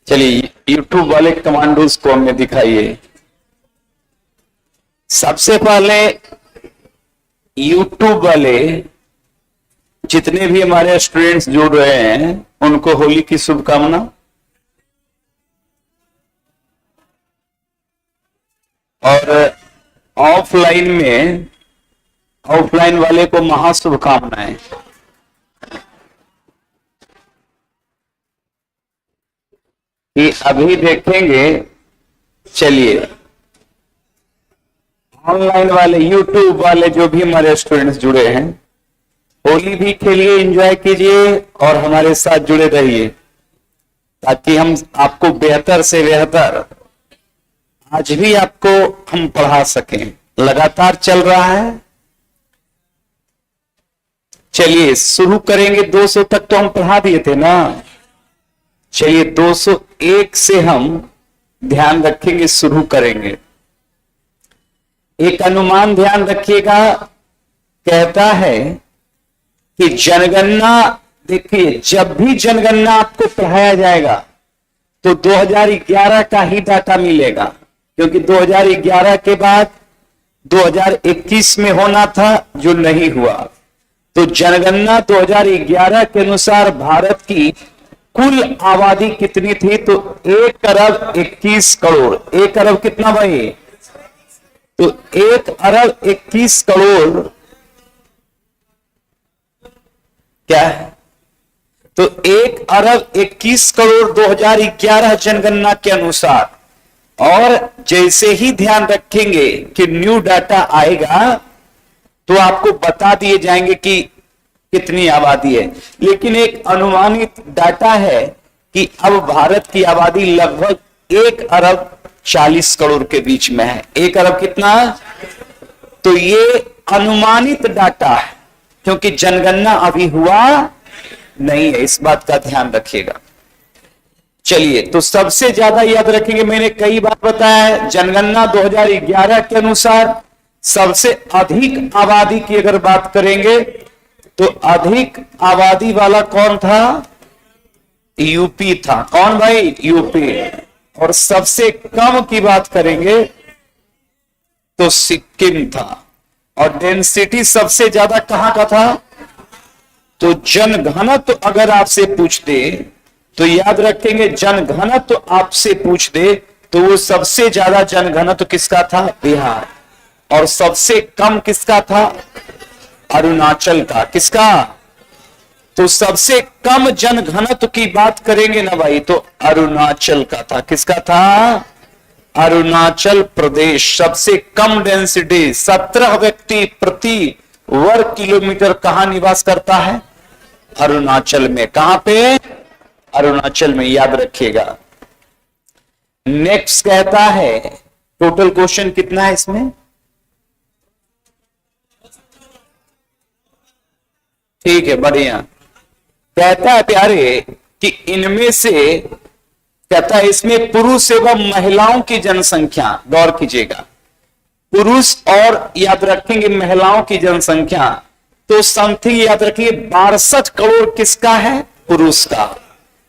चलिए यूट्यूब वाले कमांडोज को हमें दिखाइए। सबसे पहले यूट्यूब वाले जितने भी हमारे स्टूडेंट्स जुड़ रहे हैं उनको होली की शुभकामना। और ऑफलाइन वाले को महाशुभकामनाएं। कि अभी देखेंगे, चलिए ऑनलाइन वाले यूट्यूब वाले जो भी हमारे स्टूडेंट्स जुड़े हैं, होली भी खेलिए, एंजॉय कीजिए और हमारे साथ जुड़े रहिए ताकि हम आपको बेहतर से बेहतर आज भी आपको हम पढ़ा सकें। लगातार चल रहा है। चलिए शुरू करेंगे। 200 तक तो हम पढ़ा दिए थे ना। चलिए 201 से हम ध्यान रखेंगे, शुरू करेंगे। एक अनुमान ध्यान रखिएगा, कहता है कि जनगणना, देखिए जब भी जनगणना आपको पढ़ाया जाएगा तो 2011 का ही डाटा मिलेगा, क्योंकि 2011 के बाद 2021 में होना था जो नहीं हुआ। तो जनगणना 2011 के अनुसार भारत की कुल आबादी कितनी थी? तो 1 अरब 21 करोड़। 1 अरब कितना भाई? तो 1 अरब 21 करोड़ क्या है? तो 1 अरब 21 करोड़ 2011 जनगणना के अनुसार। और जैसे ही ध्यान रखेंगे कि न्यू डाटा आएगा तो आपको बता दिए जाएंगे कि कितनी आबादी है। लेकिन एक अनुमानित डाटा है कि अब भारत की आबादी लगभग 1 अरब 40 करोड़ के बीच में है। 1 अरब कितना? तो ये अनुमानित डाटा है, क्योंकि जनगणना अभी हुआ नहीं है। इस बात का ध्यान रखिएगा। चलिए, तो सबसे ज्यादा याद रखेंगे, मैंने कई बार बताया है, जनगणना 2011 के अनुसार सबसे अधिक आबादी की अगर बात करेंगे तो अधिक आबादी वाला कौन था? यूपी था। कौन भाई? यूपी। और सबसे कम की बात करेंगे तो सिक्किम था। और डेंसिटी सबसे ज्यादा कहां का था? तो जनघनत्व तो अगर आपसे पूछ दे तो याद रखेंगे, जनघनत्व तो आपसे पूछ दे तो वो सबसे ज्यादा जनघनत्व तो किसका था? बिहार। और सबसे कम किसका था? अरुणाचल का। किसका? तो सबसे कम जनघनत्व की बात करेंगे ना भाई तो अरुणाचल का था। किसका था? अरुणाचल प्रदेश। सबसे कम डेंसिटी 17 व्यक्ति प्रति वर्ग किलोमीटर कहां निवास करता है? अरुणाचल में। कहां पे? अरुणाचल में। याद रखिएगा। नेक्स्ट कहता है, टोटल क्वेश्चन कितना है इसमें? ठीक है, बढ़िया। कहता है प्यारे कि इनमें से, कहता है इसमें पुरुष एवं महिलाओं की जनसंख्या, गौर कीजिएगा, पुरुष और याद रखेंगे महिलाओं की जनसंख्या, तो समथिंग याद रखिए 62 करोड़ किसका है? पुरुष का।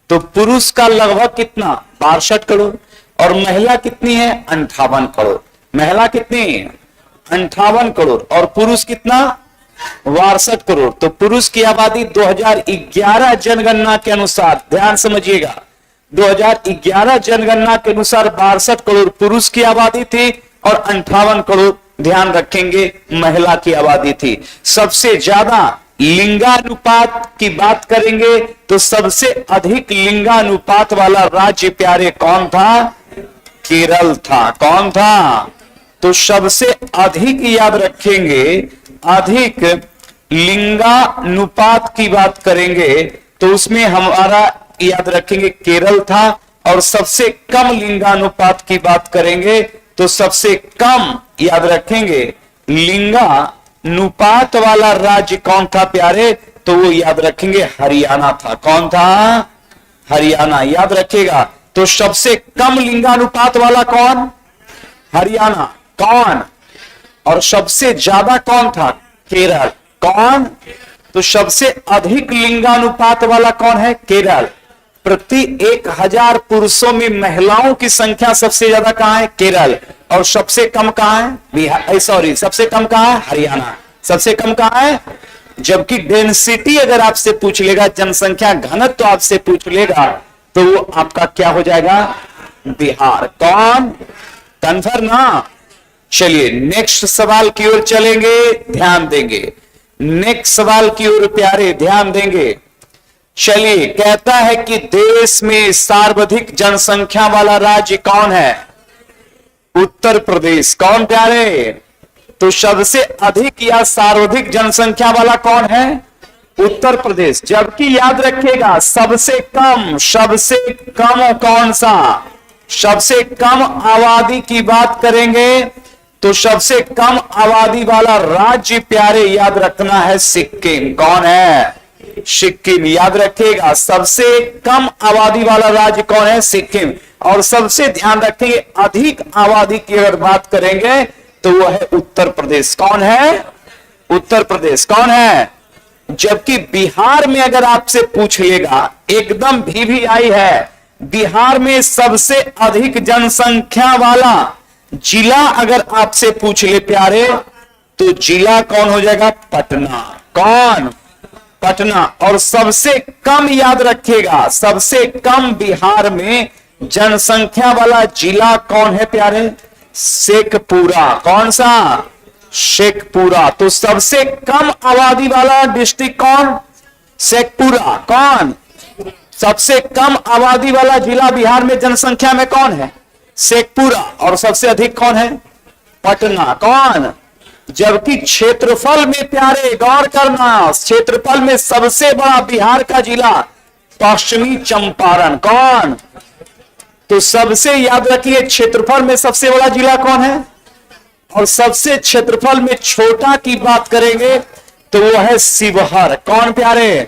तो पुरुष का लगभग कितना? 62 करोड़। और महिला कितनी है? 58 करोड़। महिला कितनी है? 58 करोड़। और पुरुष कितना? 62 करोड़। तो पुरुष की आबादी 2011 जनगणना के अनुसार, ध्यान समझिएगा, 2011 जनगणना के अनुसार 62 करोड़ पुरुष की आबादी थी और 58 करोड़ ध्यान रखेंगे महिला की आबादी थी। सबसे ज्यादा लिंगानुपात की बात करेंगे तो सबसे अधिक लिंगानुपात वाला राज्य प्यारे कौन था? केरल था। कौन था? तो सबसे अधिक याद रखेंगे, अधिक लिंगानुपात की बात करेंगे तो उसमें हमारा याद रखेंगे केरल था। और सबसे कम लिंगानुपात की बात करेंगे तो सबसे कम याद रखेंगे लिंगानुपात वाला राज्य कौन था प्यारे? तो वो याद रखेंगे हरियाणा था। कौन था? हरियाणा। याद रखेगा। तो सबसे कम लिंगानुपात वाला कौन? हरियाणा। कौन? और सबसे ज्यादा कौन था? केरल। कौन? तो सबसे अधिक लिंगानुपात वाला कौन है? केरल। प्रति 1000 पुरुषों में महिलाओं की संख्या सबसे ज्यादा कहां है? केरल। और सबसे कम कहां है? बिहार, सॉरी, सबसे कम कहां है? हरियाणा। सबसे कम कहां है? जबकि डेंसिटी अगर आपसे पूछ लेगा, जनसंख्या घनत्व तो आपसे पूछ लेगा, तो वो आपका क्या हो जाएगा? बिहार। कौन? कन्फर्म ना? चलिए नेक्स्ट सवाल की ओर चलेंगे, ध्यान देंगे। नेक्स्ट सवाल की ओर प्यारे ध्यान देंगे। चलिए, कहता है कि देश में सर्वाधिक जनसंख्या वाला राज्य कौन है? उत्तर प्रदेश। कौन प्यारे? तो सबसे अधिक या सर्वाधिक जनसंख्या वाला कौन है? उत्तर प्रदेश। जबकि याद रखिएगा, सबसे कम कौन सा? सबसे कम आबादी की बात करेंगे तो सबसे कम आबादी वाला राज्य प्यारे याद रखना है सिक्किम। कौन है? सिक्किम। याद रखिएगा, सबसे कम आबादी वाला राज्य कौन है? सिक्किम। और सबसे ध्यान रखेंगे, अधिक आबादी की अगर बात करेंगे तो वह है उत्तर प्रदेश। कौन है? उत्तर प्रदेश। कौन है? जबकि बिहार में अगर आपसे पूछ लेगा, एकदम VVI है, बिहार में सबसे अधिक जनसंख्या वाला जिला अगर आपसे पूछ ले प्यारे, तो जिला कौन हो जाएगा? पटना। कौन? पटना। और सबसे कम याद रखिएगा, सबसे कम बिहार में जनसंख्या वाला जिला कौन है प्यारे? शेखपुरा। कौन सा? शेखपुरा। तो सबसे कम आबादी वाला डिस्ट्रिक्ट कौन? शेखपुरा। कौन? सबसे कम आबादी वाला जिला बिहार में जनसंख्या में कौन है? शेखपुरा। और सबसे अधिक कौन है? पटना। कौन? जबकि क्षेत्रफल में प्यारे गौर करना, क्षेत्रफल में सबसे बड़ा बिहार का जिला पश्चिमी चंपारण। कौन? तो सबसे याद रखिए, क्षेत्रफल में सबसे बड़ा जिला कौन है? और सबसे क्षेत्रफल में छोटा की बात करेंगे तो वो है शिवहर। कौन प्यारे?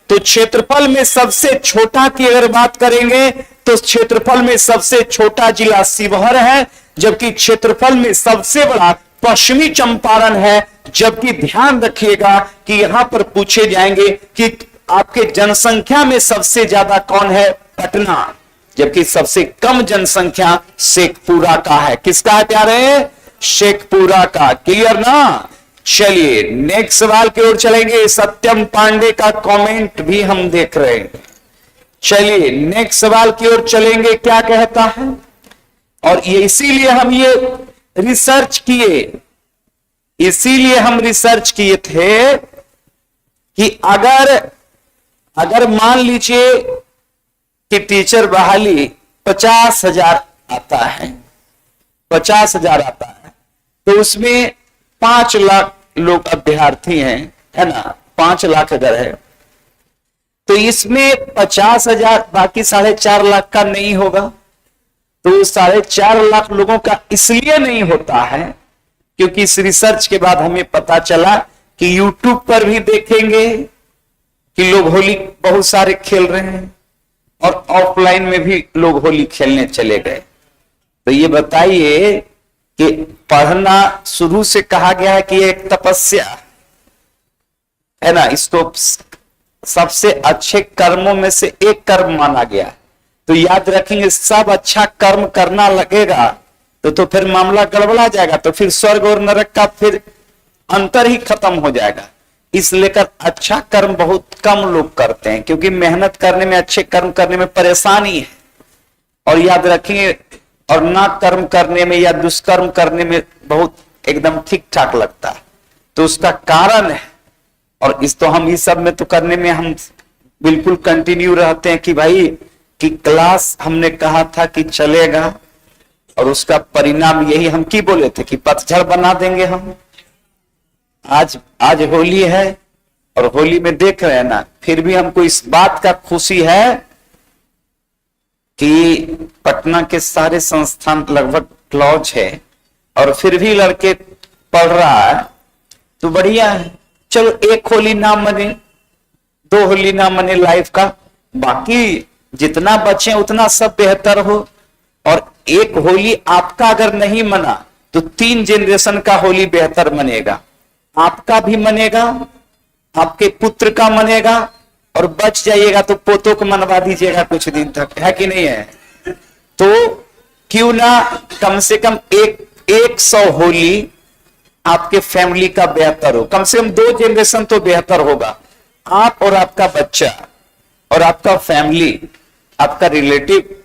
तो क्षेत्रफल में सबसे छोटा की अगर बात करेंगे तो क्षेत्रफल में सबसे छोटा जिला शिवहर है, जबकि क्षेत्रफल में सबसे बड़ा पश्चिमी चंपारण है। जबकि ध्यान रखिएगा कि यहां पर पूछे जाएंगे कि आपके जनसंख्या में सबसे ज्यादा कौन है? पटना। जबकि सबसे कम जनसंख्या शेखपुरा का है। किसका है प्यारे? शेखपुरा का। क्लियर ना? चलिए नेक्स्ट सवाल की ओर चलेंगे। सत्यम पांडे का कमेंट भी हम देख रहे हैं। चलिए नेक्स्ट सवाल की ओर चलेंगे, क्या कहता है? और ये इसीलिए हम ये रिसर्च किए थे कि अगर मान लीजिए कि टीचर बहाली 50,000 आता है, 50,000 आता है, तो उसमें 5 लाख लोग अभ्यर्थी हैं, है ना? 5 लाख अगर है तो इसमें 50,000 बाकी 4.5 लाख का नहीं होगा। तो 4.5 लाख लोगों का इसलिए नहीं होता है क्योंकि इस रिसर्च के बाद हमें पता चला कि YouTube पर भी देखेंगे कि लोग होली बहुत सारे खेल रहे हैं और ऑफलाइन में भी लोग होली खेलने चले गए। तो ये बताइए कि पढ़ना शुरू से कहा गया है कि एक तपस्या है ना, इसको सबसे अच्छे कर्मों में से एक कर्म माना गया। तो याद रखेंगे, सब अच्छा कर्म करना लगेगा तो फिर मामला गड़बड़ा जाएगा, तो फिर स्वर्ग और नरक का फिर अंतर ही खत्म हो जाएगा। इसलिए कर अच्छा कर्म बहुत कम लोग करते हैं क्योंकि मेहनत करने में, अच्छे कर्म करने में परेशानी है। और याद रखिए, और ना कर्म करने में या दुष्कर्म करने में बहुत एकदम ठीक ठाक लगता है। तो उसका कारण है, और इस तो हम इस सब में तो करने में हम बिल्कुल कंटिन्यू रहते हैं कि भाई कि क्लास हमने कहा था कि चलेगा, और उसका परिणाम यही हम की बोले थे कि पतझड़ बना देंगे हम। आज होली है और होली में देख रहे हैं ना, फिर भी हमको इस बात का खुशी है कि पटना के सारे संस्थान लगभग क्लोज है और फिर भी लड़के पढ़ रहा है, तो बढ़िया है। चलो एक होली ना मने, 2 होली ना मने लाइफ का, बाकी जितना बचे उतना सब बेहतर हो। और एक होली आपका अगर नहीं मना तो 3 जनरेशन का होली बेहतर मनेगा। आपका भी मनेगा, आपके पुत्र का मनेगा, और बच जाइएगा तो पोतों को मनवा दीजिएगा कुछ दिन तक, है कि नहीं है? तो क्यों ना कम से कम 100 होली आपके फैमिली का बेहतर हो, कम से कम 2 जनरेशन तो बेहतर होगा, आप और आपका बच्चा और आपका फैमिली, आपका रिलेटिव।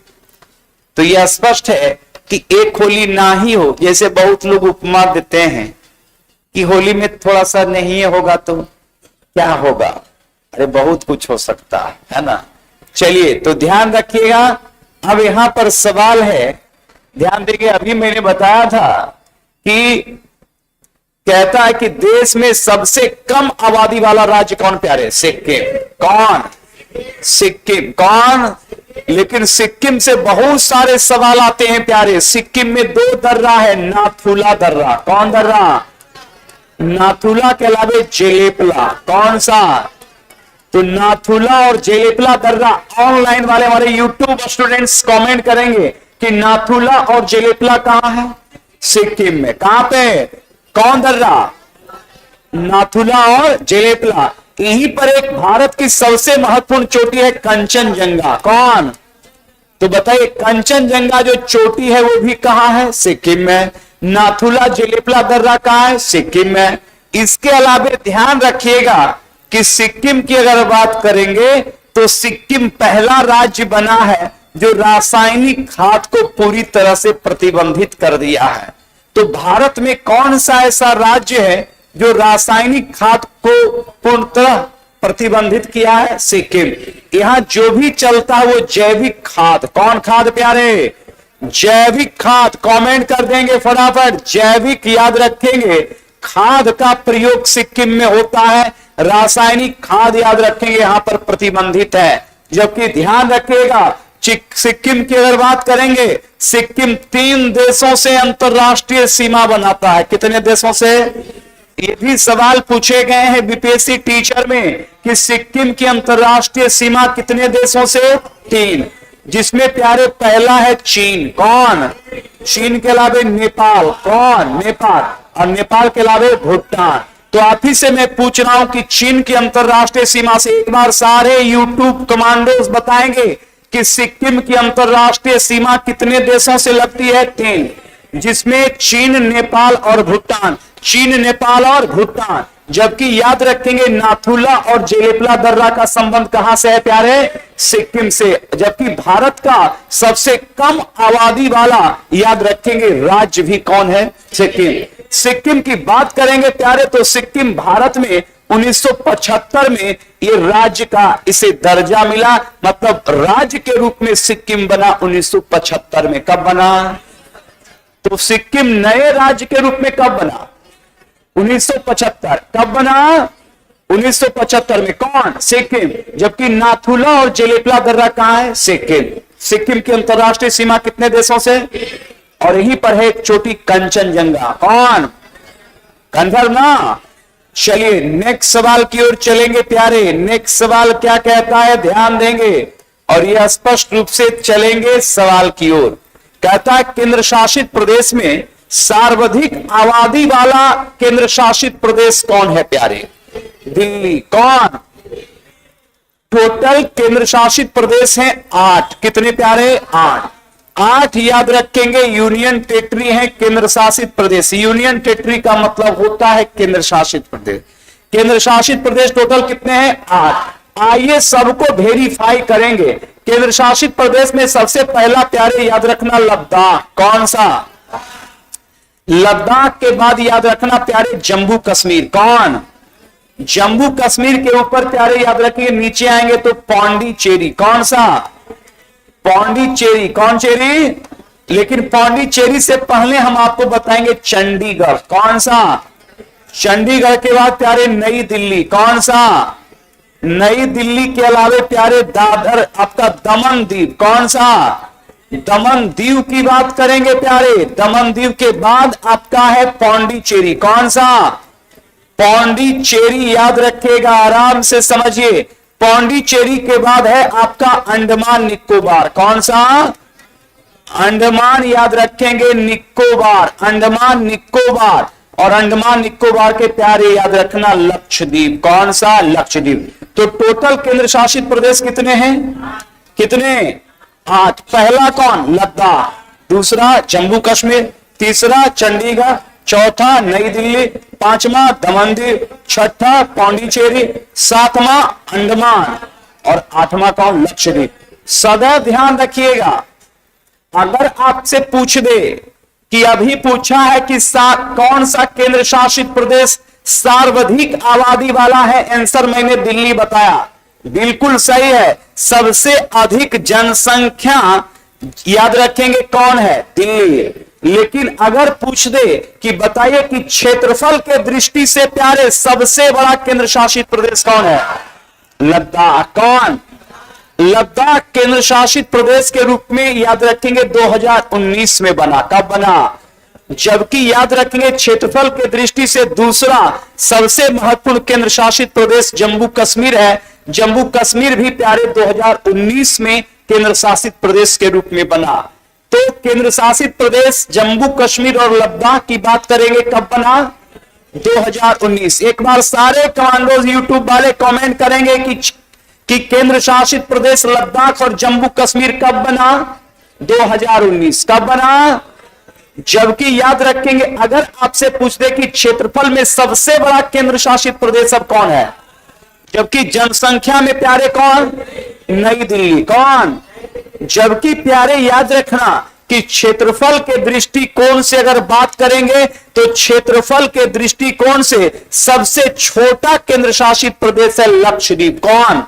तो यह स्पष्ट है कि एक होली ना ही हो। जैसे बहुत लोग उपमा देते हैं कि होली में थोड़ा सा नहीं होगा तो क्या होगा, अरे बहुत कुछ हो सकता है ना। चलिए, तो ध्यान रखिएगा। अब यहां पर सवाल है, ध्यान देखिए, अभी मैंने बताया था कि कहता है कि देश में सबसे कम आबादी वाला राज्य कौन प्यारे? सिक्किम। कौन? सिक्किम। कौन? लेकिन सिक्किम से बहुत सारे सवाल आते हैं प्यारे। सिक्किम में 2 दर्रा है, नाथुला दर्रा। कौन दर्रा? नाथुला के अलावे जेलेपला। कौन सा? तो नाथुला और जेलेपला दर्रा। ऑनलाइन वाले हमारे यूट्यूब स्टूडेंट्स कमेंट करेंगे कि नाथुला और जेलेपला कहां है? सिक्किम में। कहां पे? कौन दर्रा? नाथुला और जेलेपला। यहीं पर एक भारत की सबसे महत्वपूर्ण चोटी है कंचनजंगा। कौन? तो बताइए, कंचनजंगा जो चोटी है वो भी कहां है? सिक्किम में। नाथुला जेलेपला दर्रा कहां है? सिक्किम में। इसके अलावा ध्यान रखिएगा कि सिक्किम की अगर बात करेंगे तो सिक्किम पहला राज्य बना है जो रासायनिक खाद को पूरी तरह से प्रतिबंधित कर दिया है। तो भारत में कौन सा ऐसा राज्य है जो रासायनिक खाद को पूर्णतः प्रतिबंधित किया है? सिक्किम। यहां जो भी चलता है वो जैविक खाद। कौन खाद प्यारे? जैविक खाद। कमेंट कर देंगे फटाफट, जैविक याद रखेंगे। खाद का प्रयोग सिक्किम में होता है, रासायनिक खाद याद रखेंगे यहां पर प्रतिबंधित है। जबकि ध्यान रखिएगा, सिक्किम की अगर बात करेंगे, सिक्किम 3 देशों से अंतरराष्ट्रीय सीमा बनाता है। कितने देशों से? ये भी सवाल पूछे गए हैं बीपीएससी टीचर में कि सिक्किम की अंतरराष्ट्रीय सीमा कितने देशों से? 3, जिसमें प्यारे पहला है चीन। कौन? चीन के अलावे नेपाल। कौन? नेपाल। और नेपाल के अलावे भूटान। तो आप ही से मैं पूछ रहा हूं कि चीन की अंतरराष्ट्रीय सीमा से एक बार सारे यूट्यूब कमांडोज बताएंगे कि सिक्किम की अंतरराष्ट्रीय सीमा कितने देशों से लगती है? 3, जिसमें चीन, नेपाल और भूटान। चीन, नेपाल और भूटान। जबकि याद रखेंगे नाथुला और जेलेपला दर्रा का संबंध कहां से है प्यारे? सिक्किम से। जबकि भारत का सबसे कम आबादी वाला याद रखेंगे राज्य भी कौन है? सिक्किम। सिक्किम की बात करेंगे प्यारे तो सिक्किम भारत में 1975 में ये राज्य का इसे दर्जा मिला, मतलब राज्य के रूप में सिक्किम बना 1975 में। कब बना? तो सिक्किम नए राज्य के रूप में कब बना? 1975। कब बना? 1975 में। कौन? सिक्किम। जबकि नाथुला और जेलेपला दर्रा कहां है? सिक्किम। सिक्किम की अंतरराष्ट्रीय सीमा कितने देशों से? और यहीं पर है एक चोटी कंचनजंगा। कौन? कंधर ना। चलिए नेक्स्ट सवाल की ओर चलेंगे प्यारे। नेक्स्ट सवाल क्या कहता है, ध्यान देंगे और यह स्पष्ट रूप से चलेंगे सवाल की ओर। कहता है केंद्र शासित प्रदेश में सर्वाधिक आबादी वाला केंद्र शासित प्रदेश कौन है प्यारे? दिल्ली। कौन? टोटल केंद्र शासित प्रदेश हैं 8। कितने प्यारे? 8। 8 याद रखेंगे यूनियन टेरिटरी है केंद्र शासित प्रदेश। यूनियन टेरिटरी का मतलब होता है केंद्र शासित प्रदेश। केंद्र शासित प्रदेश टोटल कितने हैं? 8। आइए सबको वेरीफाई करेंगे। केंद्र शासित प्रदेश में सबसे पहला प्यारे याद रखना लद्दाख। कौन सा? लद्दाख के बाद याद रखना प्यारे जम्मू कश्मीर। कौन? जम्मू कश्मीर के ऊपर प्यारे याद रखिए नीचे आएंगे तो पौंडीचेरी। कौन सा? पौंडीचेरी। कौन चेरी? लेकिन पौंडीचेरी से पहले हम आपको बताएंगे चंडीगढ़। कौन सा? चंडीगढ़ के बाद प्यारे नई दिल्ली। कौन सा? नई दिल्ली के अलावे प्यारे दादर, आपका दमन दीव। कौन सा? दमन दीव की बात करेंगे प्यारे। दमन दीव के बाद आपका है पौंडीचेरी। कौन सा? पौंडीचेरी याद रखिएगा, आराम से समझिए। पौंडीचेरी के बाद है आपका अंडमान निकोबार। कौन सा? अंडमान याद रखेंगे, निकोबार। अंडमान निकोबार। और अंडमान निकोबार के प्यारे याद रखना लक्षद्वीप। कौन सा? लक्षद्वीप। तो टोटल केंद्र शासित प्रदेश कितने हैं? कितने? 8। पहला कौन? लद्दाख, दूसरा जम्मू कश्मीर, तीसरा चंडीगढ़, चौथा नई दिल्ली, पांचवा दमन, छठा पौंडीचेरी, सातवां अंडमान और आठवां कौन? लक्षद्वीप। सदा ध्यान रखिएगा, अगर आपसे पूछ दे कि अभी पूछा है कि कौन सा केंद्र शासित प्रदेश सर्वाधिक आबादी वाला है, आंसर मैंने दिल्ली बताया, बिल्कुल सही है। सबसे अधिक जनसंख्या याद रखेंगे कौन है? दिल्ली। लेकिन अगर पूछ दे कि बताइए कि क्षेत्रफल के दृष्टि से प्यारे सबसे बड़ा केंद्र शासित प्रदेश कौन है? लद्दाख। कौन? लद्दाख केंद्र शासित प्रदेश के रूप में याद रखेंगे 2019 में बना। कब बना? जबकि याद रखेंगे क्षेत्रफल के दृष्टि से दूसरा सबसे महत्वपूर्ण केंद्र शासित प्रदेश जम्मू कश्मीर है। जम्मू कश्मीर भी प्यारे 2019 में केंद्र शासित प्रदेश के रूप में बना। तो केंद्र शासित प्रदेश जम्मू कश्मीर और लद्दाख की बात करेंगे, कब बना? 2019। एक बार सारे कमांडोज यूट्यूब वाले कमेंट करेंगे कि केंद्र शासित प्रदेश लद्दाख और जम्मू कश्मीर कब बना? 2019। कब बना? जबकि याद रखेंगे अगर आपसे पूछ दे कि क्षेत्रफल में सबसे बड़ा केंद्र शासित प्रदेश अब कौन है, जबकि जनसंख्या में प्यारे कौन? नई दिल्ली। कौन? जबकि प्यारे याद रखना कि क्षेत्रफल के दृष्टिकोण से अगर बात करेंगे तो क्षेत्रफल के दृष्टिकोण से सबसे छोटा केंद्र शासित प्रदेश है लक्षद्वीप। कौन?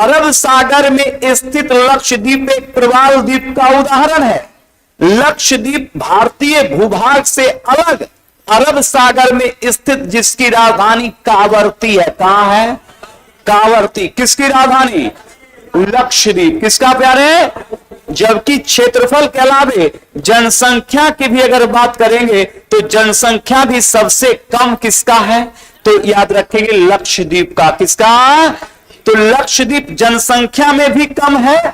अरब सागर में स्थित लक्षद्वीप एक प्रवाल द्वीप का उदाहरण है। लक्षद्वीप भारतीय भूभाग से अलग अरब सागर में स्थित, जिसकी राजधानी कावरती है। कहां है? कावरती। किसकी राजधानी? लक्षद्वीप। किसका प्यारे? जबकि क्षेत्रफल के अलावे जनसंख्या की भी अगर बात करेंगे तो जनसंख्या भी सबसे कम किसका है? तो याद रखेंगे लक्षद्वीप का। किसका? तो लक्षद्वीप जनसंख्या में भी कम है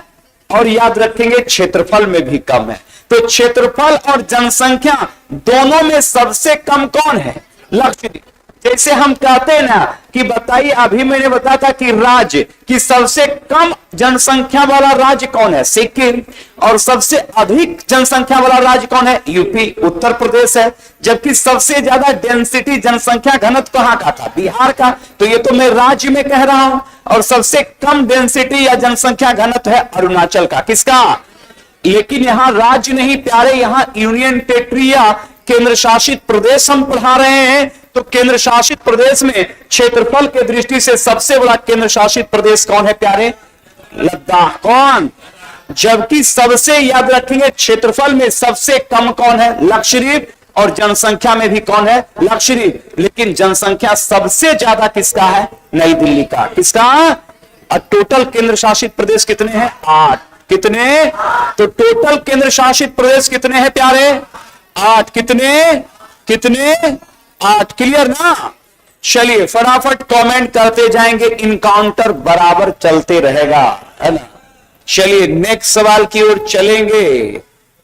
और याद रखेंगे क्षेत्रफल में भी कम है। तो क्षेत्रफल और जनसंख्या दोनों में सबसे कम कौन है? लक्षद्वीप। जैसे हम कहते हैं ना कि बताइए, अभी मैंने बताया था कि राज्य की सबसे कम जनसंख्या वाला राज्य कौन है? सिक्किम। और सबसे अधिक जनसंख्या वाला राज्य कौन है? यूपी, उत्तर प्रदेश है। जबकि सबसे ज्यादा डेंसिटी जनसंख्या घनत्व कहां का था? बिहार का। तो ये तो मैं राज्य में कह रहा हूं। और सबसे कम डेंसिटी या जनसंख्या घनत्व है अरुणाचल का। किसका? लेकिन यहां राज्य नहीं प्यारे, यहां यूनियन टेरिटरी या केंद्र शासित प्रदेश हम पढ़ा रहे हैं। तो केंद्र शासित प्रदेश में क्षेत्रफल के दृष्टि से सबसे बड़ा केंद्र शासित प्रदेश कौन है प्यारे? लद्दाख। कौन? जबकि सबसे याद रखेंगे क्षेत्रफल में सबसे कम कौन है? लक्षद्वीप। और जनसंख्या में भी कौन है? लक्षद्वीप। लेकिन जनसंख्या सबसे ज्यादा किसका है? नई दिल्ली का। किसका? और टोटल केंद्र शासित प्रदेश कितने हैं? 8। कितने? तो टोटल केंद्र शासित प्रदेश कितने हैं प्यारे? 8। कितने? कितने? 8। क्लियर ना? चलिए फटाफट कमेंट करते जाएंगे, इनकाउंटर बराबर चलते रहेगा, है ना। चलिए नेक्स्ट सवाल की ओर चलेंगे।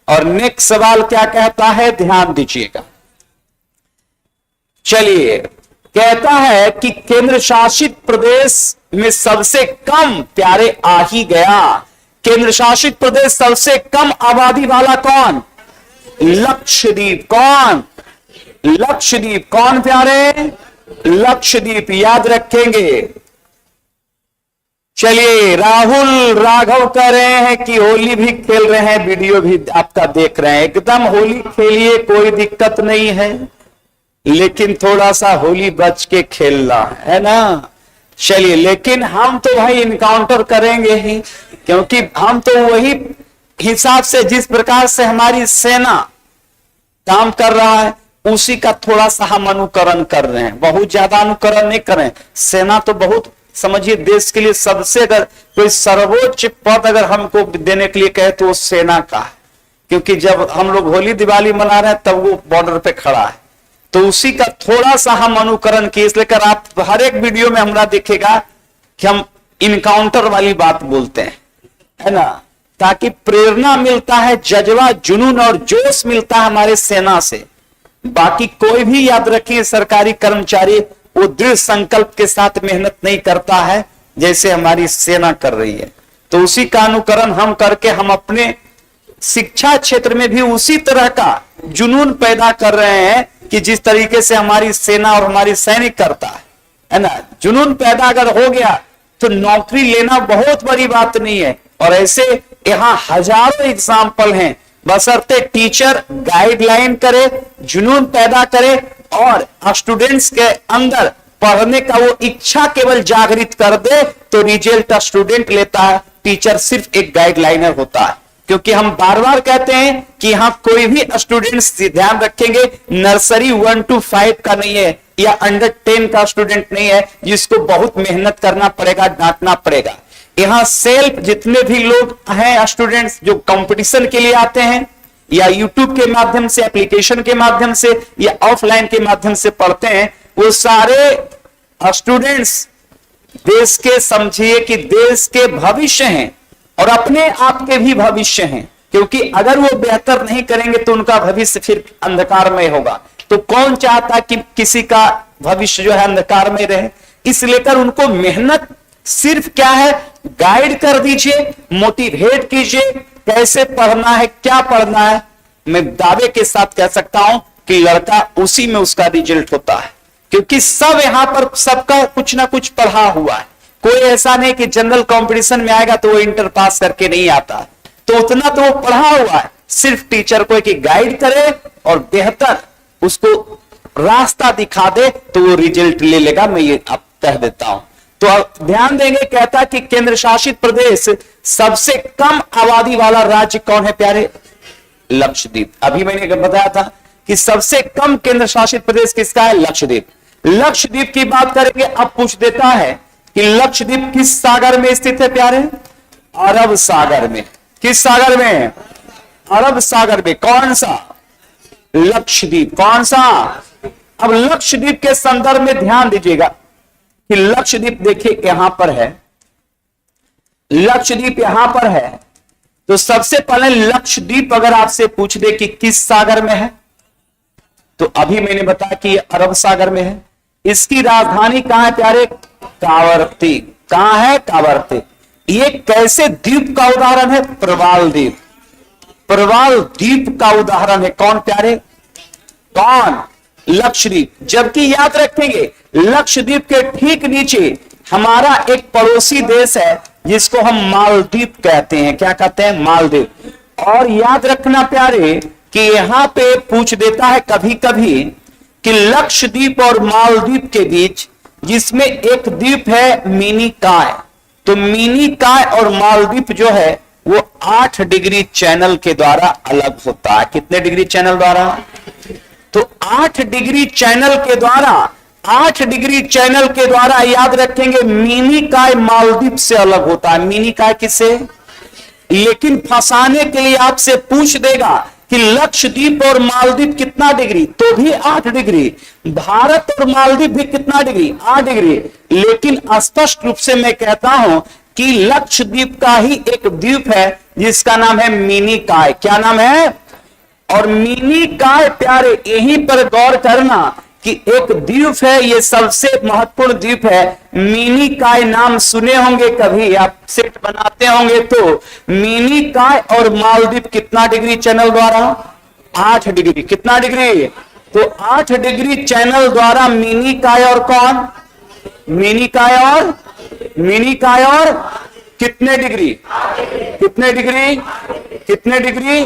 और नेक्स्ट सवाल क्या कहता है, ध्यान दीजिएगा। चलिए कहता है कि केंद्र शासित प्रदेश में सबसे कम प्यारे आ ही गया, केंद्र शासित प्रदेश सबसे कम आबादी वाला कौन? लक्षद्वीप। कौन? लक्षद्वीप। कौन प्यारे? लक्षद्वीप। याद रखेंगे। चलिए राहुल राघव कह रहे हैं कि होली भी खेल रहे हैं, वीडियो भी आपका देख रहे हैं। एकदम होली खेलिए, कोई दिक्कत नहीं है, लेकिन थोड़ा सा होली बच के खेलना है ना। चलिए लेकिन हम तो भाई इनकाउंटर करेंगे ही, क्योंकि हम तो वही हिसाब से जिस प्रकार से हमारी सेना काम कर रहा है उसी का थोड़ा सा हम अनुकरण कर रहे हैं। बहुत ज्यादा अनुकरण नहीं कर रहे हैं। सेना तो बहुत समझिए देश के लिए सबसे, अगर कोई सर्वोच्च पद अगर हमको देने के लिए कहे तो वो सेना का है, क्योंकि जब हम लोग होली दिवाली मना रहे हैं तब वो बॉर्डर पे खड़ा है, तो उसी का थोड़ा सा हम अनुकरण किए। इसलिए कर आप हर एक वीडियो में हमारा दिखेगा कि हम इनकाउंटर वाली बात बोलते हैं, है ना, ताकि प्रेरणा मिलता है, जज्बा जुनून और जोश मिलता है हमारे सेना से। बाकी कोई भी याद रखिए सरकारी कर्मचारी वो दृढ़ संकल्प के साथ मेहनत नहीं करता है जैसे हमारी सेना कर रही है। तो उसी का अनुकरण हम करके हम अपने शिक्षा क्षेत्र में भी उसी तरह का जुनून पैदा कर रहे हैं कि जिस तरीके से हमारी सेना और हमारी सैनिक करता है ना। जुनून पैदा अगर हो गया तो नौकरी लेना बहुत बड़ी बात नहीं है। और ऐसे यहाँ हजारों एग्जाम्पल हैं, बशर्ते टीचर गाइडलाइन करे, जुनून पैदा करे और स्टूडेंट्स के अंदर पढ़ने का वो इच्छा केवल जागृत कर दे तो रिजल्ट स्टूडेंट लेता है, टीचर सिर्फ एक गाइडलाइनर होता है। क्योंकि हम बार बार कहते हैं कि यहां कोई भी स्टूडेंट्स ध्यान रखेंगे नर्सरी 1 to 5 का नहीं है या अंडर 10 का स्टूडेंट नहीं है जिसको बहुत मेहनत करना पड़ेगा, डांटना पड़ेगा। यहां सेल्फ जितने भी लोग हैं स्टूडेंट्स जो कंपटीशन के लिए आते हैं या यूट्यूब के माध्यम से, एप्लीकेशन के माध्यम से या ऑफलाइन के माध्यम से पढ़ते हैं, वो सारे स्टूडेंट्स देश के, समझिए कि देश के भविष्य हैं और अपने आप के भी भविष्य हैं। क्योंकि अगर वो बेहतर नहीं करेंगे तो उनका भविष्य फिर अंधकारमय होगा। तो कौन चाहता कि किसी का भविष्य जो है अंधकारमय रहे? इस लेकर उनको मेहनत सिर्फ क्या है, गाइड कर दीजिए, मोटिवेट कीजिए कैसे पढ़ना है, क्या पढ़ना है। मैं दावे के साथ कह सकता हूं कि लड़का उसी में उसका रिजल्ट होता है। क्योंकि सब यहां पर सबका कुछ ना कुछ पढ़ा हुआ है। कोई ऐसा नहीं कि जनरल कंपटीशन में आएगा तो वो इंटर पास करके नहीं आता है, तो उतना तो वो पढ़ा हुआ है। सिर्फ टीचर को कि गाइड करे और बेहतर उसको रास्ता दिखा दे तो वो रिजल्ट ले लेगा। मैं ये आप कह देता हूं। तो ध्यान देंगे, कहता कि केंद्र शासित प्रदेश सबसे कम आबादी वाला राज्य कौन है प्यारे? लक्षद्वीप। अभी मैंने बताया था कि सबसे कम केंद्र शासित प्रदेश किसका है? लक्षद्वीप। लक्षद्वीप की बात करेंगे। अब पूछ देता है कि लक्षद्वीप किस सागर में स्थित है प्यारे? अरब सागर में। किस सागर में? अरब सागर में। कौन सा? लक्षद्वीप। कौन सा? अब लक्षद्वीप के संदर्भ में ध्यान दीजिएगा कि लक्षद्वीप देखिए यहां पर है, लक्षद्वीप यहां पर है। तो सबसे पहले लक्षद्वीप अगर आपसे पूछ दे कि किस सागर में है, तो अभी मैंने बताया कि ये अरब सागर में है। इसकी राजधानी कहां है प्यारे? कावरत्ती। कहां है? कावरत्ती। ये कैसे द्वीप का उदाहरण है? प्रवाल द्वीप। प्रवाल द्वीप का उदाहरण है। कौन प्यारे? कौन? लक्षद्वीप। जबकि याद रखेंगे लक्षद्वीप के ठीक नीचे हमारा एक पड़ोसी देश है जिसको हम मालदीव कहते हैं। क्या कहते हैं? मालदीव। और याद रखना प्यारे कि यहां पे पूछ देता है कभी कभी कि लक्षद्वीप और मालदीव के बीच जिसमें एक द्वीप है मिनी काय, तो मिनी काय और मालदीव जो है वो 8 डिग्री चैनल के द्वारा अलग होता है। कितने डिग्री चैनल द्वारा? तो 8 डिग्री चैनल के द्वारा, 8 डिग्री चैनल के द्वारा याद रखेंगे मिनी काय मालदीव से अलग होता है। मिनी काय किससे? लेकिन फंसाने के लिए आपसे पूछ देगा कि लक्षद्वीप और मालदीव कितना डिग्री, तो भी 8 डिग्री। भारत और मालदीव भी कितना डिग्री? 8 डिग्री। लेकिन स्पष्ट रूप से मैं कहता हूं कि लक्षद्वीप का ही एक द्वीप है जिसका नाम है मिनी काय। क्या नाम है? और मिनी काय प्यारे यहीं पर गौर करना कि एक द्वीप है, ये सबसे महत्वपूर्ण द्वीप है। मिनी काय नाम सुने होंगे कभी, आप सेट बनाते होंगे तो। मिनी काय और मालदीव कितना डिग्री चैनल द्वारा? 8 डिग्री। कितना डिग्री? तो 8 डिग्री चैनल द्वारा मिनी काय और कौन? मिनी काय और मिनी काय और कितने डिग्री? कितने डिग्री? कितने डिग्री?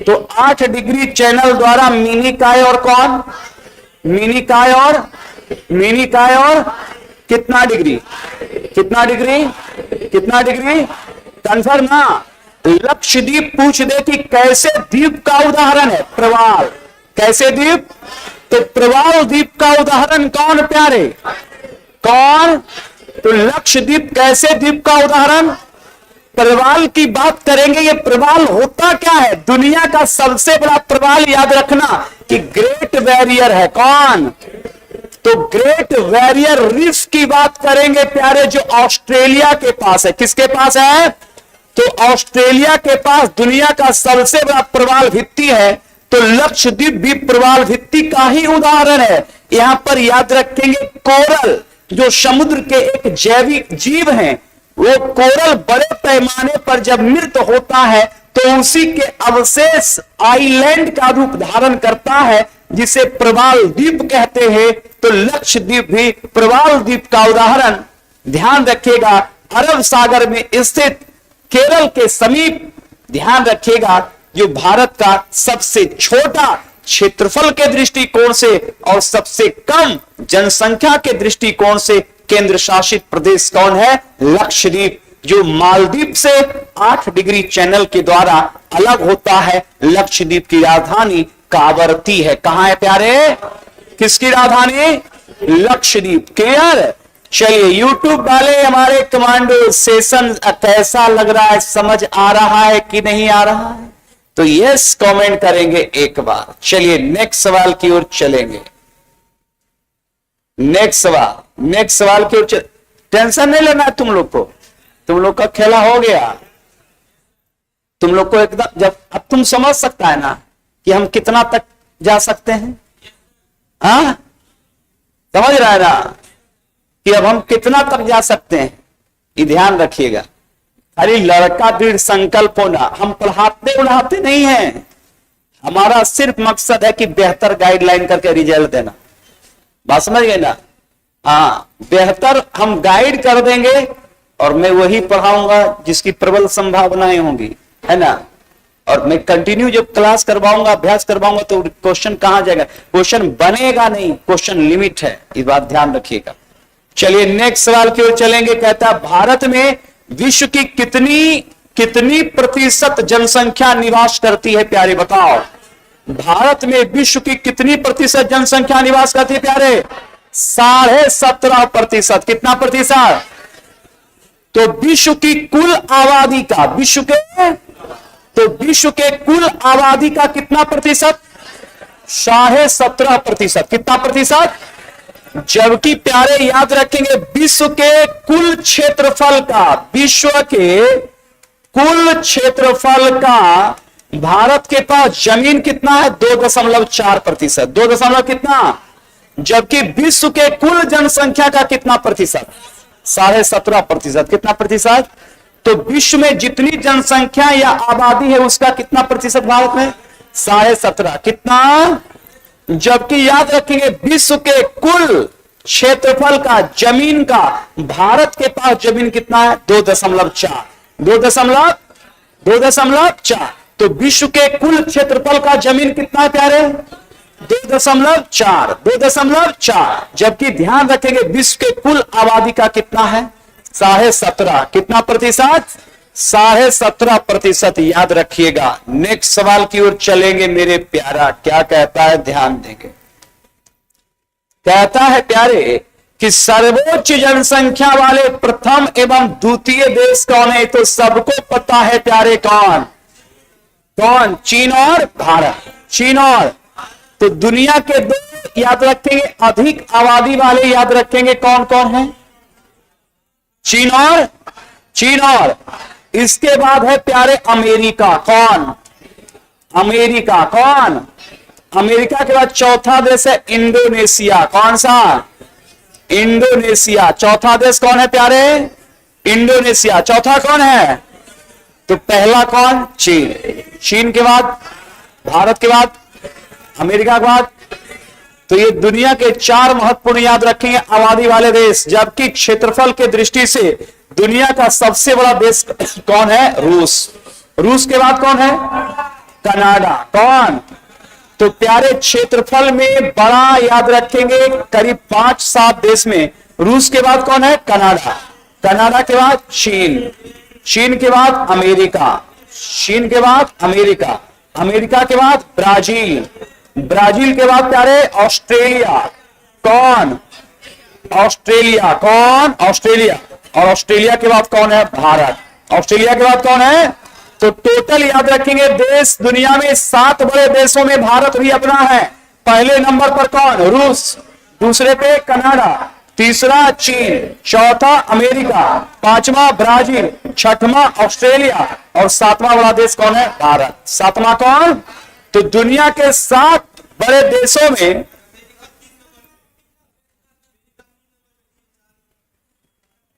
तो 8 डिग्री चैनल द्वारा मिनी काय और कौन? मिनी काय और मिनी काय और कितना डिग्री? कितना डिग्री? कितना डिग्री? कंफर्म ना? लक्षद्वीप पूछ दे कि कैसे द्वीप का उदाहरण है? प्रवाल। कैसे द्वीप? तो प्रवाल द्वीप का उदाहरण कौन प्यारे? कौन? तो लक्षद्वीप कैसे द्वीप का उदाहरण? प्रवाल की बात करेंगे। ये प्रवाल होता क्या है? दुनिया का सबसे बड़ा प्रवाल याद रखना कि ग्रेट बैरियर है। कौन? तो ग्रेट बैरियर रीफ की बात करेंगे प्यारे, जो ऑस्ट्रेलिया के पास है। किसके पास है? तो ऑस्ट्रेलिया के पास दुनिया का सबसे बड़ा प्रवाल भित्ति है। तो लक्षद्वीप भी प्रवाल भित्ति का ही उदाहरण है। यहां पर याद रखेंगे कोरल जो समुद्र के एक जैविक जीव हैं, वो कोरल बड़े पैमाने पर जब मृत होता है तो उसी के अवशेष आइलैंड का रूप धारण करता है, जिसे प्रवाल द्वीप कहते हैं। तो लक्षद्वीप भी प्रवाल द्वीप का उदाहरण। ध्यान रखिएगा, अरब सागर में स्थित केरल के समीप ध्यान रखिएगा, जो भारत का सबसे छोटा क्षेत्रफल के दृष्टिकोण से और सबसे कम जनसंख्या के दृष्टिकोण से केंद्र शासित प्रदेश कौन है? लक्षद्वीप, जो मालदीव से 8 डिग्री चैनल के द्वारा अलग होता है। लक्षद्वीप की राजधानी कावरती है। कहां है प्यारे? किसकी राजधानी? लक्षद्वीप। क्लियर? चलिए यूट्यूब वाले हमारे कमांडो सेशन कैसा लग रहा है, समझ आ रहा है कि नहीं आ रहा है? तो यस कमेंट करेंगे एक बार। चलिए नेक्स्ट सवाल की ओर चलेंगे। नेक्स्ट सवाल की ओर टेंशन नहीं लेना है तुम लोग को, तुम लोग का खेला हो गया। तुम लोग को एकदम जब अब तुम समझ सकता है ना कि हम कितना तक जा सकते हैं। हाँ समझ रहा है ना कि अब हम कितना तक जा सकते हैं। ये ध्यान रखिएगा, खाली लड़का दृढ़ संकल्प होना। हम पढ़ाते नहीं हैं, हमारा सिर्फ मकसद है कि बेहतर गाइडलाइन करके रिजल्ट देना। बात समझ गए ना? हाँ, बेहतर हम गाइड कर देंगे और मैं वही पढ़ाऊंगा जिसकी प्रबल संभावनाएं होंगी, है ना। और मैं कंटिन्यू जब क्लास करवाऊंगा, अभ्यास करवाऊंगा, तो क्वेश्चन कहां जाएगा? क्वेश्चन बनेगा नहीं, क्वेश्चन लिमिट है, इस बात ध्यान रखिएगा। चलिए नेक्स्ट सवाल की ओर चलेंगे। कहता है भारत में विश्व की कितनी प्रतिशत जनसंख्या निवास करती है प्यारे? बताओ, भारत में विश्व की कितनी प्रतिशत जनसंख्या निवास करती है प्यारे? 17.5%। कितना प्रतिशत? तो विश्व की कुल आबादी का, विश्व के कुल आबादी का कितना प्रतिशत? 17.5%। कितना प्रतिशत? जबकि प्यारे याद रखेंगे विश्व के कुल क्षेत्रफल का, विश्व के कुल क्षेत्रफल का भारत के पास जमीन कितना है? 2.4%। 2 कितना? जबकि विश्व के कुल जनसंख्या का कितना प्रतिशत? 17.5%। कितना प्रतिशत? तो विश्व में जितनी जनसंख्या या आबादी है उसका कितना प्रतिशत भारत में? 17.5। कितना? जबकि याद रखेंगे विश्व के कुल क्षेत्रफल का, जमीन का, भारत के पास जमीन कितना है? 2.4। 2.4। तो विश्व के कुल क्षेत्रफल का जमीन कितना है प्यारे? 2.4। 2.4। जबकि ध्यान रखेंगे विश्व के कुल आबादी का कितना है? 17.5। कितना प्रतिशत? 17.5%। याद रखिएगा। नेक्स्ट सवाल की ओर चलेंगे मेरे प्यारा। क्या कहता है? ध्यान देंगे। कहता है प्यारे कि सर्वोच्च जनसंख्या वाले प्रथम एवं द्वितीय देश कौन है? तो सबको पता है प्यारे। कौन? चीन और भारत। चीन और, तो दुनिया के 2 याद रखेंगे अधिक आबादी वाले, याद रखेंगे कौन कौन है? चीन और इसके बाद है प्यारे अमेरिका। कौन? अमेरिका। कौन? अमेरिका के बाद चौथा देश है इंडोनेशिया। कौन सा? इंडोनेशिया। चौथा देश कौन है प्यारे? इंडोनेशिया। चौथा कौन है? तो पहला कौन? चीन। चीन के बाद भारत के बाद अमेरिका के बाद, तो ये दुनिया के 4 महत्वपूर्ण याद रखेंगे आबादी वाले देश। जबकि क्षेत्रफल के दृष्टि से दुनिया का सबसे बड़ा देश कौन है? रूस। रूस के बाद कौन है? कनाडा। कौन? तो प्यारे क्षेत्रफल में बड़ा याद रखेंगे करीब 5-7 देश में। रूस के बाद कौन है? कनाडा। कनाडा के बाद चीन। चीन के बाद अमेरिका। चीन के बाद अमेरिका। अमेरिका के बाद ब्राजील। ब्राजील के बाद प्यारे ऑस्ट्रेलिया। कौन? ऑस्ट्रेलिया। कौन? ऑस्ट्रेलिया। और ऑस्ट्रेलिया के बाद कौन है? भारत। ऑस्ट्रेलिया के बाद कौन है? तो टोटल याद रखेंगे देश दुनिया में 7 बड़े देशों में भारत भी अपना है। पहले नंबर पर कौन? रूस। दूसरे पे कनाडा। तीसरा चीन। चौथा अमेरिका। 5वां ब्राजील। 6वां ऑस्ट्रेलिया। और 7वां बड़ा देश कौन है? भारत। 7वां कौन? तो दुनिया के 7 बड़े देशों में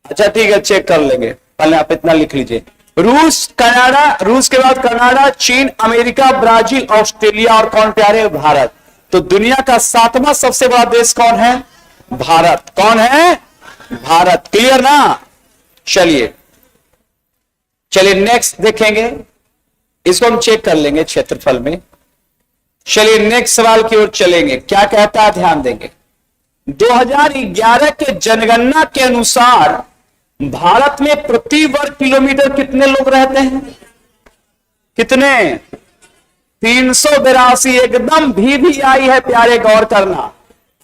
अच्छा ठीक है, चेक कर लेंगे, पहले आप इतना लिख लीजिए। रूस, कनाडा, रूस के बाद कनाडा, चीन, अमेरिका, ब्राजील, ऑस्ट्रेलिया और कौन प्यारे? भारत। तो दुनिया का 7वां सबसे बड़ा देश कौन है? भारत। कौन है? भारत। क्लियर ना? चलिए नेक्स्ट देखेंगे, इसको हम चेक कर लेंगे क्षेत्रफल में। चलिए नेक्स्ट सवाल की ओर चलेंगे, क्या कहता है ध्यान देंगे। 2011 के जनगणना के अनुसार भारत में प्रति वर्ग किलोमीटर कितने लोग रहते हैं? कितने? 382। एकदम भी आई है प्यारे, गौर करना।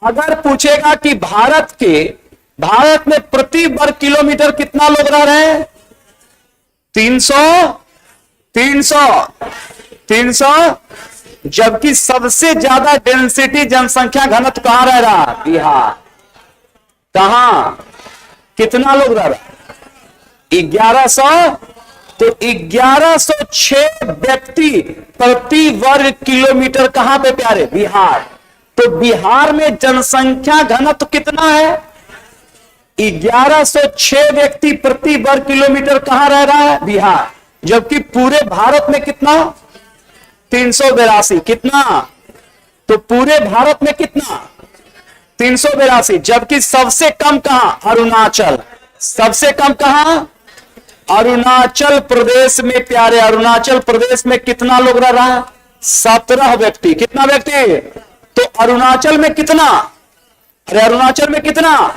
अगर पूछेगा कि भारत में प्रति वर्ग किलोमीटर कितना लोग रह रहे हैं? 300। जबकि सबसे ज्यादा डेंसिटी जनसंख्या घनत्व कहां रह रहा? बिहार। कहां? कितना लोग रह रहा? 1100। तो 1106 व्यक्ति प्रति वर्ग किलोमीटर कहां पे प्यारे? बिहार। तो बिहार में जनसंख्या घनत्व कितना है? 1106 व्यक्ति प्रति वर्ग किलोमीटर कहां रह रहा है? बिहार। जबकि पूरे भारत में कितना? 382। कितना? तो पूरे भारत में कितना? 382। जबकि सबसे कम कहां? अरुणाचल। सबसे कम कहां? अरुणाचल प्रदेश में प्यारे। अरुणाचल प्रदेश में कितना लोग रह रहा है? 17 व्यक्ति। कितना व्यक्ति? तो अरुणाचल में कितना? अरे अरुणाचल में कितना?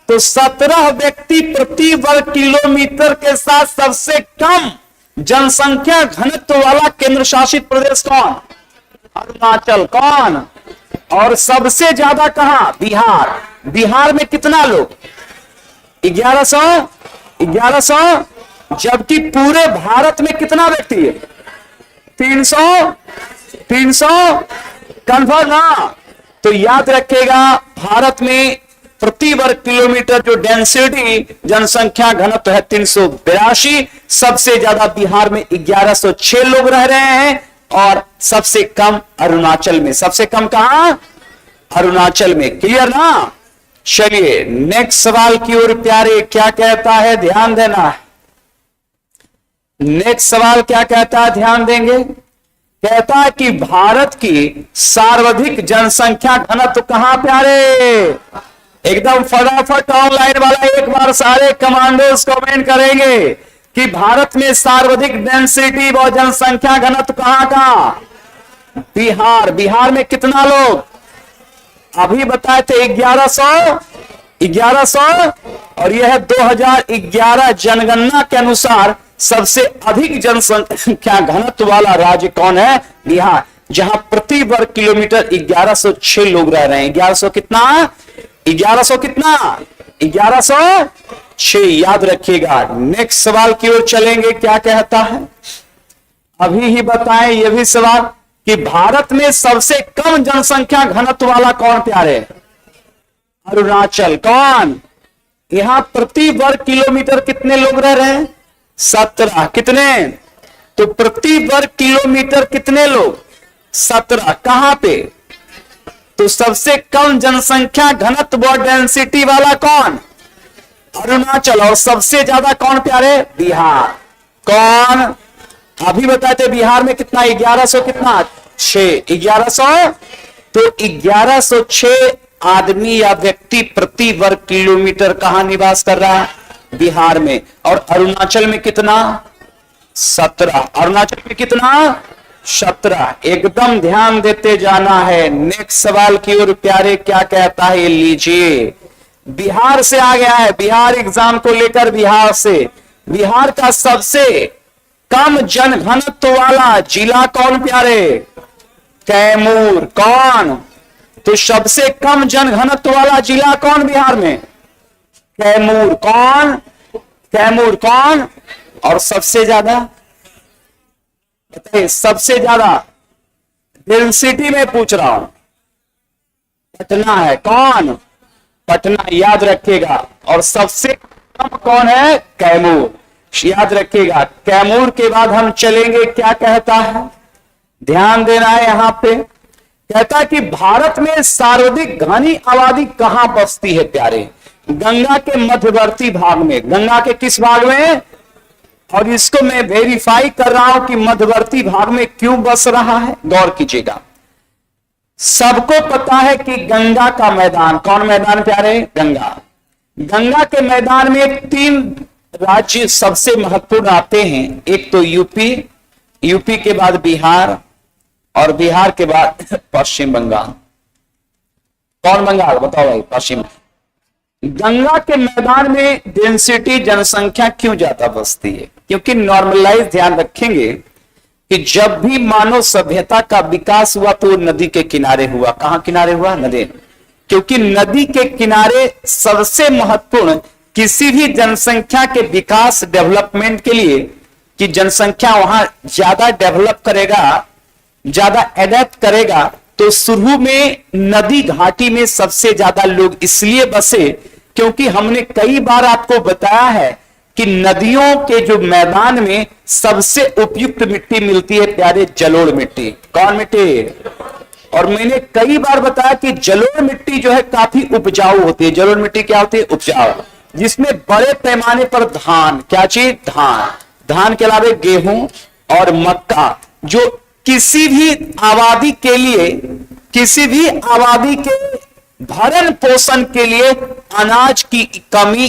तो 17 व्यक्ति प्रति वर्ग किलोमीटर के साथ सबसे कम जनसंख्या घनत्व वाला केंद्र शासित प्रदेश कौन? अरुणाचल। कौन? और सबसे ज्यादा कहां? बिहार। बिहार में कितना लोग? 1100। जबकि पूरे भारत में कितना व्यक्ति है? 300। कंफर्म ना? तो याद रखिएगा, भारत में प्रति वर्ग किलोमीटर जो डेंसिटी जनसंख्या घनत्व है 382। सबसे ज्यादा बिहार में 1106 लोग रह रहे हैं और सबसे कम अरुणाचल में। सबसे कम कहां? अरुणाचल में। क्लियर ना? चलिए नेक्स्ट सवाल की ओर प्यारे, क्या कहता है ध्यान देना है। नेक्स्ट सवाल क्या कहता है ध्यान देंगे। कहता है कि भारत की सर्वाधिक जनसंख्या घनत्व कहां प्यारे? एकदम फटाफट ऑनलाइन वाला एक बार सारे कमांडोज कमेंट करेंगे कि भारत में सर्वाधिक डेंसिटी व जनसंख्या घनत्व कहां का? बिहार। बिहार में कितना लोग? अभी बताए थे 1100 और यह है 2011 जनगणना के अनुसार सबसे अधिक जनसंख्या घनत्व वाला राज्य कौन है? बिहार। जहां प्रति वर्ग किलोमीटर 1106 लोग रह रहे हैं। 1100 कितना? 1100 कितना? 1106। याद रखिएगा। नेक्स्ट सवाल की ओर चलेंगे, क्या कहता है अभी ही बताएं यह भी सवाल कि भारत में सबसे कम जनसंख्या घनत्व वाला कौन प्यारे? अरुणाचल। कौन? यहां प्रति वर्ग किलोमीटर कितने लोग रह रहे हैं? 17। कितने? तो प्रति वर्ग किलोमीटर कितने लोग? 17। कहां पे? तो सबसे कम जनसंख्या घनत्व व डेंसिटी वाला कौन? अरुणाचल। और सबसे ज्यादा कौन प्यारे? बिहार। कौन? अभी बताते बिहार में कितना? 1100 कितना? 6। 1100। तो 1106 आदमी या व्यक्ति प्रति वर्ग किलोमीटर कहां निवास कर रहा है? बिहार में। और अरुणाचल में कितना? 17। अरुणाचल में कितना? 17। एकदम ध्यान देते जाना है। नेक्स्ट सवाल की ओर प्यारे, क्या कहता है ये लीजिए। बिहार से आ गया है, बिहार एग्जाम को लेकर बिहार से। बिहार का सबसे कम जनघनत्व वाला जिला कौन प्यारे? कैमूर। कौन? तो सबसे कम जनघनत्व वाला जिला कौन बिहार में? कैमूर। कौन? कैमूर। कौन? और सबसे ज्यादा बताइए, सबसे ज्यादा डेंसिटी में पूछ रहा हूं। पटना है। कौन? पटना। याद रखिएगा। और सबसे कम कौन है? कैमूर। याद रखिएगा। कैमूर के बाद हम चलेंगे, क्या कहता है ध्यान देना है यहां पे। कहता है कि भारत में सर्वाधिक घनी आबादी कहां बसती है प्यारे? गंगा के मध्यवर्ती भाग में। गंगा के किस भाग में? और इसको मैं वेरीफाई कर रहा हूं कि मध्यवर्ती भाग में क्यों बस रहा है। गौर कीजिएगा, सबको पता है कि गंगा का मैदान, कौन मैदान प्यारे? गंगा। गंगा के मैदान में 3 राज्य सबसे महत्वपूर्ण आते हैं। एक तो यूपी, यूपी के बाद बिहार, और बिहार के बाद पश्चिम बंगाल। कौन बंगाल? बताओ भाई। पश्चिम। गंगा के मैदान में डेंसिटी, जनसंख्या क्यों ज्यादा बसती है? क्योंकि नॉर्मलाइज, ध्यान रखेंगे कि जब भी मानव सभ्यता का विकास हुआ तो नदी के किनारे हुआ। कहां किनारे हुआ? नदी। क्योंकि नदी के किनारे सबसे महत्वपूर्ण किसी भी जनसंख्या के विकास, डेवलपमेंट के लिए, कि जनसंख्या वहां ज्यादा डेवलप करेगा, ज्यादा एडेप्ट करेगा, तो शुरू में नदी घाटी में सबसे ज्यादा लोग इसलिए बसे क्योंकि हमने कई बार आपको बताया है कि नदियों के जो मैदान में सबसे उपयुक्त मिट्टी मिलती है प्यारे, जलोढ़ मिट्टी। कौन मिट्टी? और मैंने कई बार बताया कि जलोढ़ मिट्टी जो है काफी उपजाऊ होती है। जलोढ़ मिट्टी क्या होती है? उपजाऊ, जिसमें बड़े पैमाने पर धान, क्या चीज? धान। धान के अलावा गेहूं और मक्का, जो किसी भी आबादी के लिए, किसी भी आबादी के भरण पोषण के लिए अनाज की कमी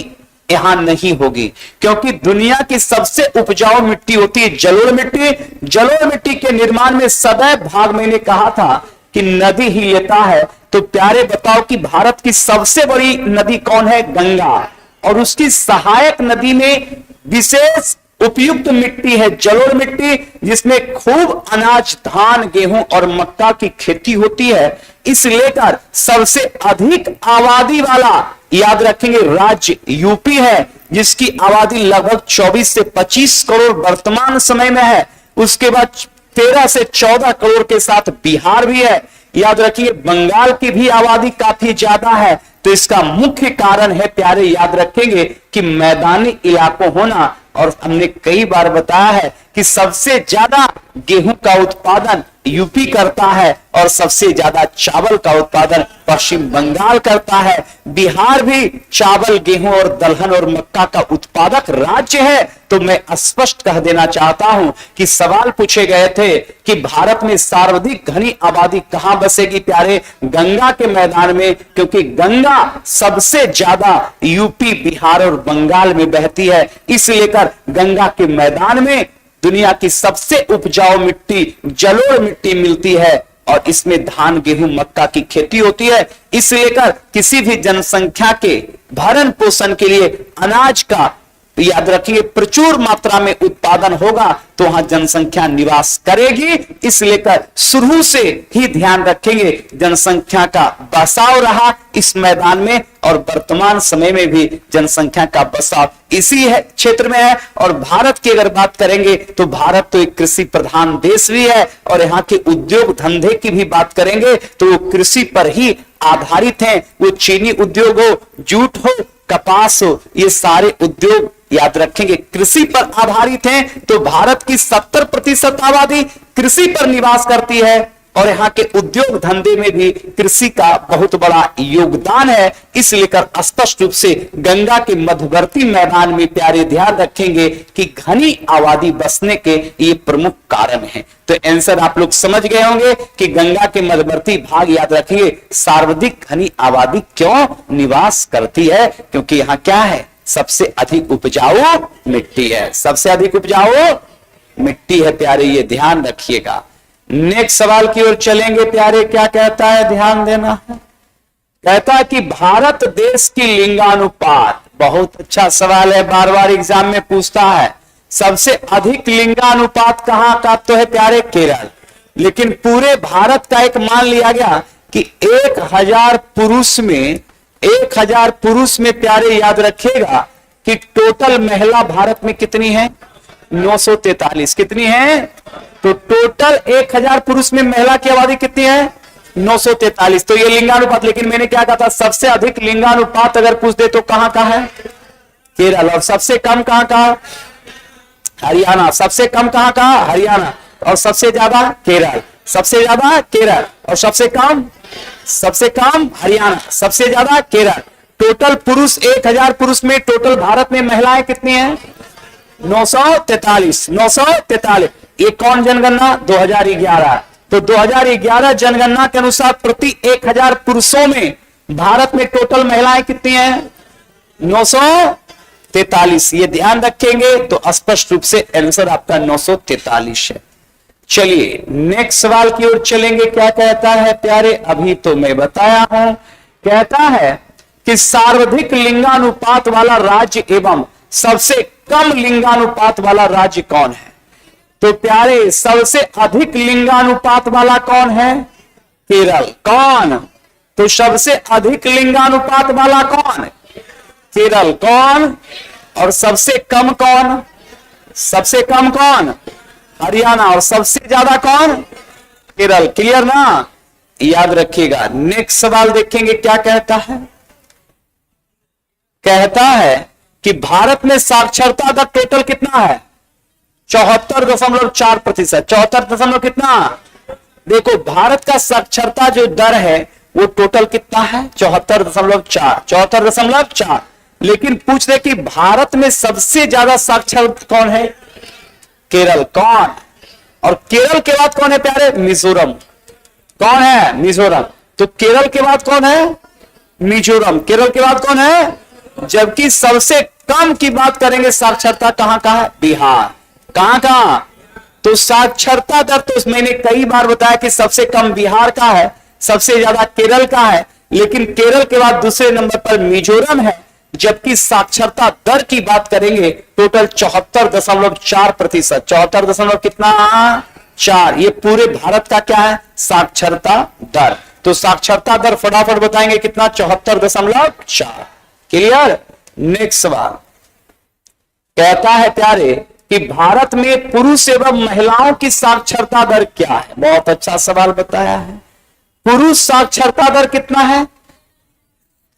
यहां नहीं होगी, क्योंकि दुनिया की सबसे उपजाऊ मिट्टी होती है जलोढ़ मिट्टी। जलोढ़ मिट्टी के निर्माण में सदैव भाग, मैंने कहा था कि नदी ही लेता है। तो प्यारे बताओ कि भारत की सबसे बड़ी नदी कौन है? गंगा। और उसकी सहायक नदी में विशेष उपयुक्त मिट्टी है जलोढ़ मिट्टी, जिसमें खूब अनाज, धान, गेहूं और मक्का की खेती होती है। इस लेकर सबसे अधिक आबादी वाला, याद रखेंगे, राज्य यूपी है, जिसकी आबादी लगभग 24 से 25 करोड़ वर्तमान समय में है। उसके बाद 13 से 14 करोड़ के साथ बिहार भी है। याद रखिए, बंगाल की भी आबादी काफी ज्यादा है। तो इसका मुख्य कारण है प्यारे, याद रखेंगे, कि मैदानी इलाकों होना। और हमने कई बार बताया है कि सबसे ज्यादा गेहूं का उत्पादन यूपी करता है और सबसे ज्यादा चावल का उत्पादन पश्चिम बंगाल करता है। बिहार भी चावल, गेहूं और दलहन और मक्का का उत्पादक राज्य है। तो मैं स्पष्ट कह देना चाहता हूं कि सवाल पूछे गए थे कि भारत में सर्वाधिक घनी आबादी कहां बसेगी प्यारे? गंगा के मैदान में, क्योंकि गंगा सबसे ज्यादा यूपी, बिहार और बंगाल में बहती है। इस लेकर गंगा के मैदान में दुनिया की सबसे उपजाऊ मिट्टी जलोढ़ मिट्टी मिलती है, और इसमें धान, गेहूं, मक्का की खेती होती है। इस लेकर किसी भी जनसंख्या के भरण पोषण के लिए अनाज का, याद रखिए, प्रचुर मात्रा में उत्पादन होगा तो वहां जनसंख्या निवास करेगी। इस लेकर शुरू से ही ध्यान रखेंगे, जनसंख्या का बसाव रहा इस मैदान में, और वर्तमान समय में भी जनसंख्या का बसाव इसी है क्षेत्र में है। और भारत की अगर बात करेंगे तो भारत तो एक कृषि प्रधान देश भी है, और यहाँ के उद्योग धंधे की भी बात करेंगे तो वो कृषि पर ही आधारित हैं। वो चीनी उद्योग हो, जूट हो, कपास हो, ये सारे उद्योग, याद रखेंगे, कृषि पर आधारित हैं। तो भारत की 70% आबादी कृषि पर निवास करती है, और यहाँ के उद्योग धंधे में भी कृषि का बहुत बड़ा योगदान है। इस लेकर स्पष्ट रूप से गंगा के मध्यवर्ती मैदान में प्यारे ध्यान रखेंगे कि घनी आबादी बसने के ये प्रमुख कारण हैं। तो आंसर आप लोग समझ गए होंगे कि गंगा के मध्यवर्ती भाग, याद रखेंगे, सर्वाधिक घनी आबादी क्यों निवास करती है? क्योंकि यहाँ क्या है? सबसे अधिक उपजाऊ मिट्टी है। सबसे अधिक उपजाऊ मिट्टी है प्यारे, ये ध्यान रखिएगा। नेक्स्ट सवाल की ओर चलेंगे प्यारे। क्या कहता है? ध्यान देना है। कहता है कि भारत देश की लिंगानुपात, बहुत अच्छा सवाल है, बार बार एग्जाम में पूछता है। सबसे अधिक लिंगानुपात कहां का? तो है प्यारे केरल। लेकिन पूरे भारत का एक मान लिया गया कि 1000 पुरुष में, 1000 पुरुष में प्यारे याद रखिएगा कि टोटल महिला भारत में कितनी है? 943। कितनी है? तो टोटल 1000 पुरुष में महिला की आबादी कितनी है? 943। तो ये लिंगानुपात। लेकिन मैंने क्या कहा था? सबसे अधिक लिंगानुपात अगर पूछ दे तो कहां का है? केरल। और सबसे कम कहां का? हरियाणा। सबसे कम कहां का? हरियाणा। और सबसे ज्यादा केरल, सबसे ज्यादा केरल और सबसे कम हरियाणा, सबसे ज्यादा केरल। टोटल पुरुष 1000 पुरुष में टोटल भारत में महिलाएं कितनी हैं? 943। 943। ये कौन जनगणना? 2011। तो 2011 जनगणना के अनुसार प्रति 1000 पुरुषों में भारत में टोटल महिलाएं कितनी हैं? 943। ये ध्यान रखेंगे तो स्पष्ट रूप से आंसर आपका 943 है। चलिए नेक्स्ट सवाल की ओर चलेंगे। क्या कहता है प्यारे? अभी तो मैं बताया हूं। कहता है कि सर्वाधिक लिंगानुपात वाला राज्य एवं सबसे कम लिंगानुपात वाला राज्य कौन है? तो प्यारे सबसे अधिक लिंगानुपात वाला कौन है? केरल। कौन? तो सबसे अधिक लिंगानुपात वाला कौन? केरल। कौन? और सबसे कम कौन? सबसे कम कौन? हरियाणा। और सबसे ज्यादा कौन? केरल। क्लियर ना? याद रखिएगा। नेक्स्ट सवाल देखेंगे क्या कहता है। कहता है कि भारत में साक्षरता दर टोटल कितना है? 74.4%। 74 कितना? देखो भारत का साक्षरता जो दर है वो टोटल कितना है? 74.4। 74.4। लेकिन पूछ रहे कि भारत में सबसे ज्यादा साक्षर कौन है? केरल। कौन? और केरल के बाद कौन है प्यारे? मिजोरम। कौन है? मिजोरम। तो केरल के बाद कौन है? मिजोरम। केरल के बाद कौन है? जबकि सबसे कम की बात करेंगे साक्षरता कहां का है? बिहार। कहां? तो साक्षरता दर तो मैंने कई बार बताया कि सबसे कम बिहार का है, सबसे ज्यादा केरल का है, लेकिन केरल के बाद दूसरे नंबर पर मिजोरम है। जबकि साक्षरता दर की बात करेंगे टोटल 74.4%। 74 कितना? 4। ये पूरे भारत का क्या है? साक्षरता दर। तो साक्षरता दर फटाफट बताएंगे कितना? 74.4। क्लियर? नेक्स्ट सवाल कहता है प्यारे कि भारत में पुरुष एवं महिलाओं की साक्षरता दर क्या है? बहुत अच्छा सवाल बताया है। पुरुष साक्षरता दर कितना है?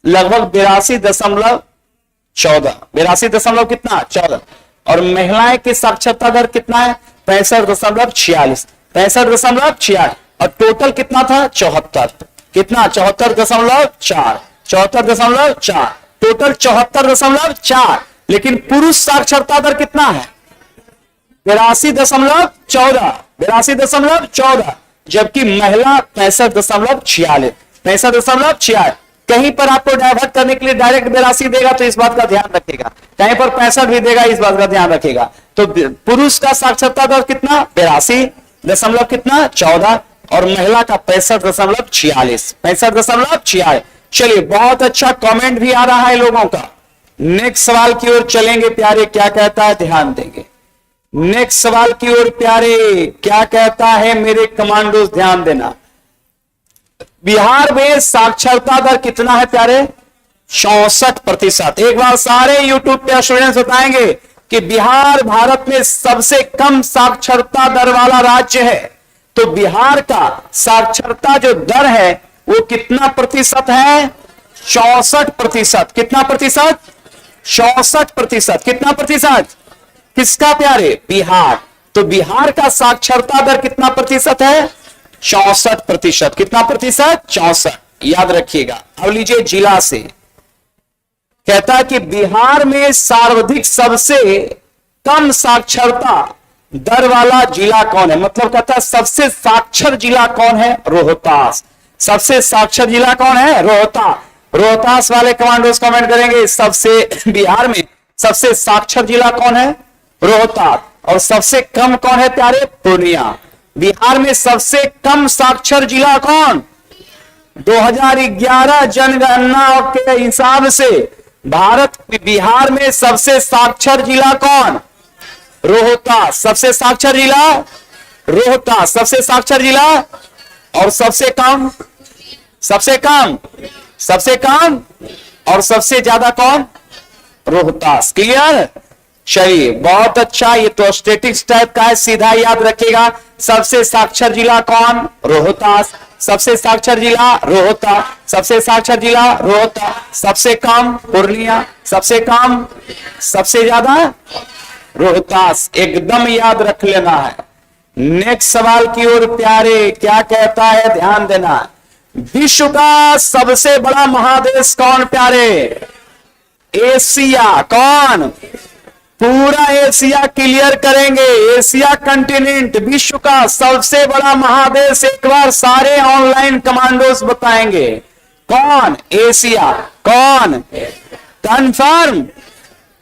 लगभग 82.14। 82 कितना? 14। और महिलाएं की साक्षरता दर कितना है? 65.46। 65.46। और टोटल कितना था? 74। कितना? 74.4। 74.4। टोटल 74.4। लेकिन पुरुष साक्षरता दर कितना है? 82.14। 82.14। जबकि महिला 65.46। 65.46। कहीं पर आपको डाइवर्ट करने के लिए डायरेक्ट 82 देगा तो इस बात का ध्यान रखेगा, कहीं पर 65 भी देगा इस बात का ध्यान रखेगा। तो पुरुष का साक्षरता दर कितना? 82 कितना? 14। और महिला का 65.46। 65.46। चलिए बहुत अच्छा कमेंट भी आ रहा है लोगों का। नेक्स्ट सवाल की ओर चलेंगे प्यारे। क्या कहता है? ध्यान देंगे नेक्स्ट सवाल की ओर प्यारे। क्या कहता है मेरे कमांडोज? ध्यान देना। बिहार में साक्षरता दर कितना है प्यारे? 64%। एक बार सारे यूट्यूब पे स्टूडेंट्स बताएंगे कि बिहार भारत में सबसे कम साक्षरता दर वाला राज्य है। तो बिहार का साक्षरता जो दर है वो कितना प्रतिशत है? 64%। कितना प्रतिशत? 64%। कितना प्रतिशत? किसका प्यारे? बिहार। तो बिहार का साक्षरता दर कितना प्रतिशत है? 64%। कितना प्रतिशत? 64। याद रखिएगा। अब लीजिए जिला से। कहता है कि बिहार में सर्वाधिक सबसे कम साक्षरता दर वाला जिला कौन है? मतलब कहता है सबसे साक्षर जिला कौन है? रोहतास। सबसे साक्षर जिला कौन है? रोहतास। रोहतास वाले कमांडोज कमेंट करेंगे सबसे बिहार में सबसे साक्षर जिला कौन है? रोहतास। और सबसे कम कौन है प्यारे? पूर्णिया। बिहार में सबसे कम साक्षर जिला कौन? 2011 जनगणना के हिसाब से बिहार में सबसे साक्षर जिला कौन? रोहतास। सबसे साक्षर जिला रोहतास। सबसे साक्षर जिला। और सबसे कम? सबसे कम और सबसे ज्यादा कौन? रोहतास। क्लियर? चलिए बहुत अच्छा। ये तो स्टैटिक्स टाइप का है, सीधा याद रखिएगा। सबसे साक्षर जिला कौन? रोहतास। सबसे साक्षर जिला रोहतास। सबसे साक्षर जिला रोहतास। सबसे कम पूर्णिया। सबसे कम सबसे ज्यादा रोहतास। एकदम याद रख लेना है। नेक्स्ट सवाल की ओर प्यारे क्या कहता है, ध्यान देना। विश्व का सबसे बड़ा महादेश कौन प्यारे? एशिया। कौन? पूरा एशिया क्लियर करेंगे। एशिया कंटिनेंट विश्व का सबसे बड़ा महादेश, एक बार सारे ऑनलाइन कमांडोज बताएंगे। कौन? एशिया। कौन? कंफर्म।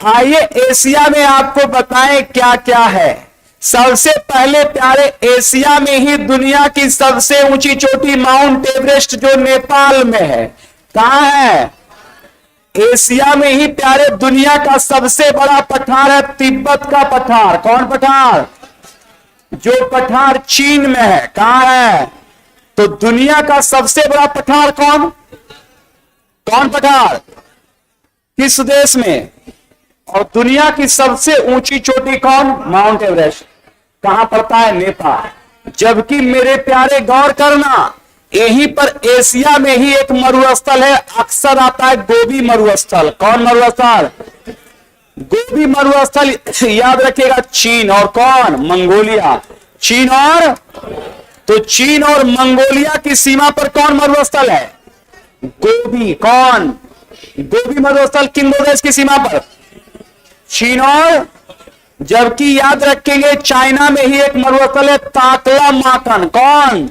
आइए एशिया में आपको बताएं क्या क्या है। सबसे पहले प्यारे, एशिया में ही दुनिया की सबसे ऊंची चोटी माउंट एवरेस्ट जो नेपाल में है, कहां है? एशिया में ही प्यारे दुनिया का सबसे बड़ा पठार है तिब्बत का पठार। कौन पठार? जो पठार चीन में है, कहां है? तो दुनिया का सबसे बड़ा पठार कौन? कौन पठार? किस देश में? और दुनिया की सबसे ऊंची चोटी कौन? Mount Everest. कहां पड़ता है? नेपाल। जबकि मेरे प्यारे गौर करना, यहीं पर एशिया में ही एक मरुस्थल है, अक्सर आता है गोबी मरुस्थल। कौन मरुस्थल? गोबी मरुस्थल याद रखिएगा, चीन और कौन? मंगोलिया। चीन और, तो चीन और मंगोलिया की सीमा पर कौन मरुस्थल है? गोबी। कौन? गोबी मरुस्थल किन दो देश की सीमा पर? चीन और, जबकि याद रखेंगे चाइना में ही एक मरुस्थल है ताकला माकन। कौन?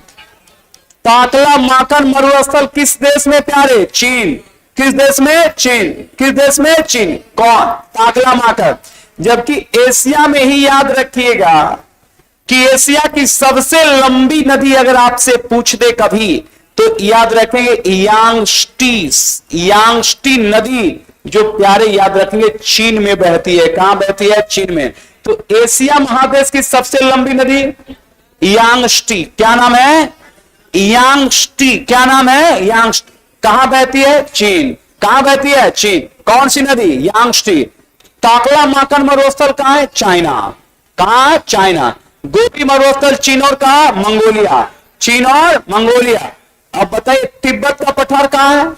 ताकला माकन मरुस्थल किस देश में प्यारे? चीन। किस देश में? चीन। किस देश में? चीन। कौन? ताकला माकन। जबकि एशिया में ही याद रखिएगा कि एशिया की सबसे लंबी नदी अगर आपसे पूछ दे कभी, तो याद रखेंगे यांगस्टी नदी, जो प्यारे याद रखेंगे चीन में बहती है। कहां बहती है? चीन में। तो एशिया महादेश की सबसे लंबी नदी यांगस्टी। क्या नाम है? यांगस्टी। क्या नाम है? यांगस्टी। कहां बहती है? चीन। कहां बहती है? चीन। कौन सी नदी? यांगस्टी। ताकला माकन मरुस्थल कहां है? चाइना। कहां? चाइना। गोबी मरुस्थल चीन और कहां? मंगोलिया। चीन और मंगोलिया। अब बताइए तिब्बत का पठार कहां है?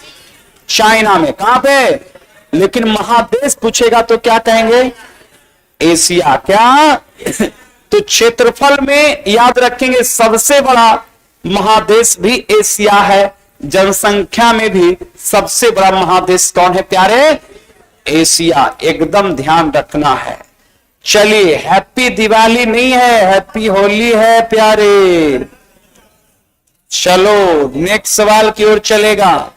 चाइना में। कहां पे? लेकिन महादेश पूछेगा तो क्या कहेंगे? एशिया। क्या? तो क्षेत्रफल में याद रखेंगे सबसे बड़ा महादेश भी एशिया है। जनसंख्या में भी सबसे बड़ा महादेश कौन है प्यारे? एशिया। एकदम ध्यान रखना है। चलिए, हैप्पी दिवाली नहीं है, हैप्पी होली है प्यारे। चलो नेक्स्ट सवाल की ओर चलेगा।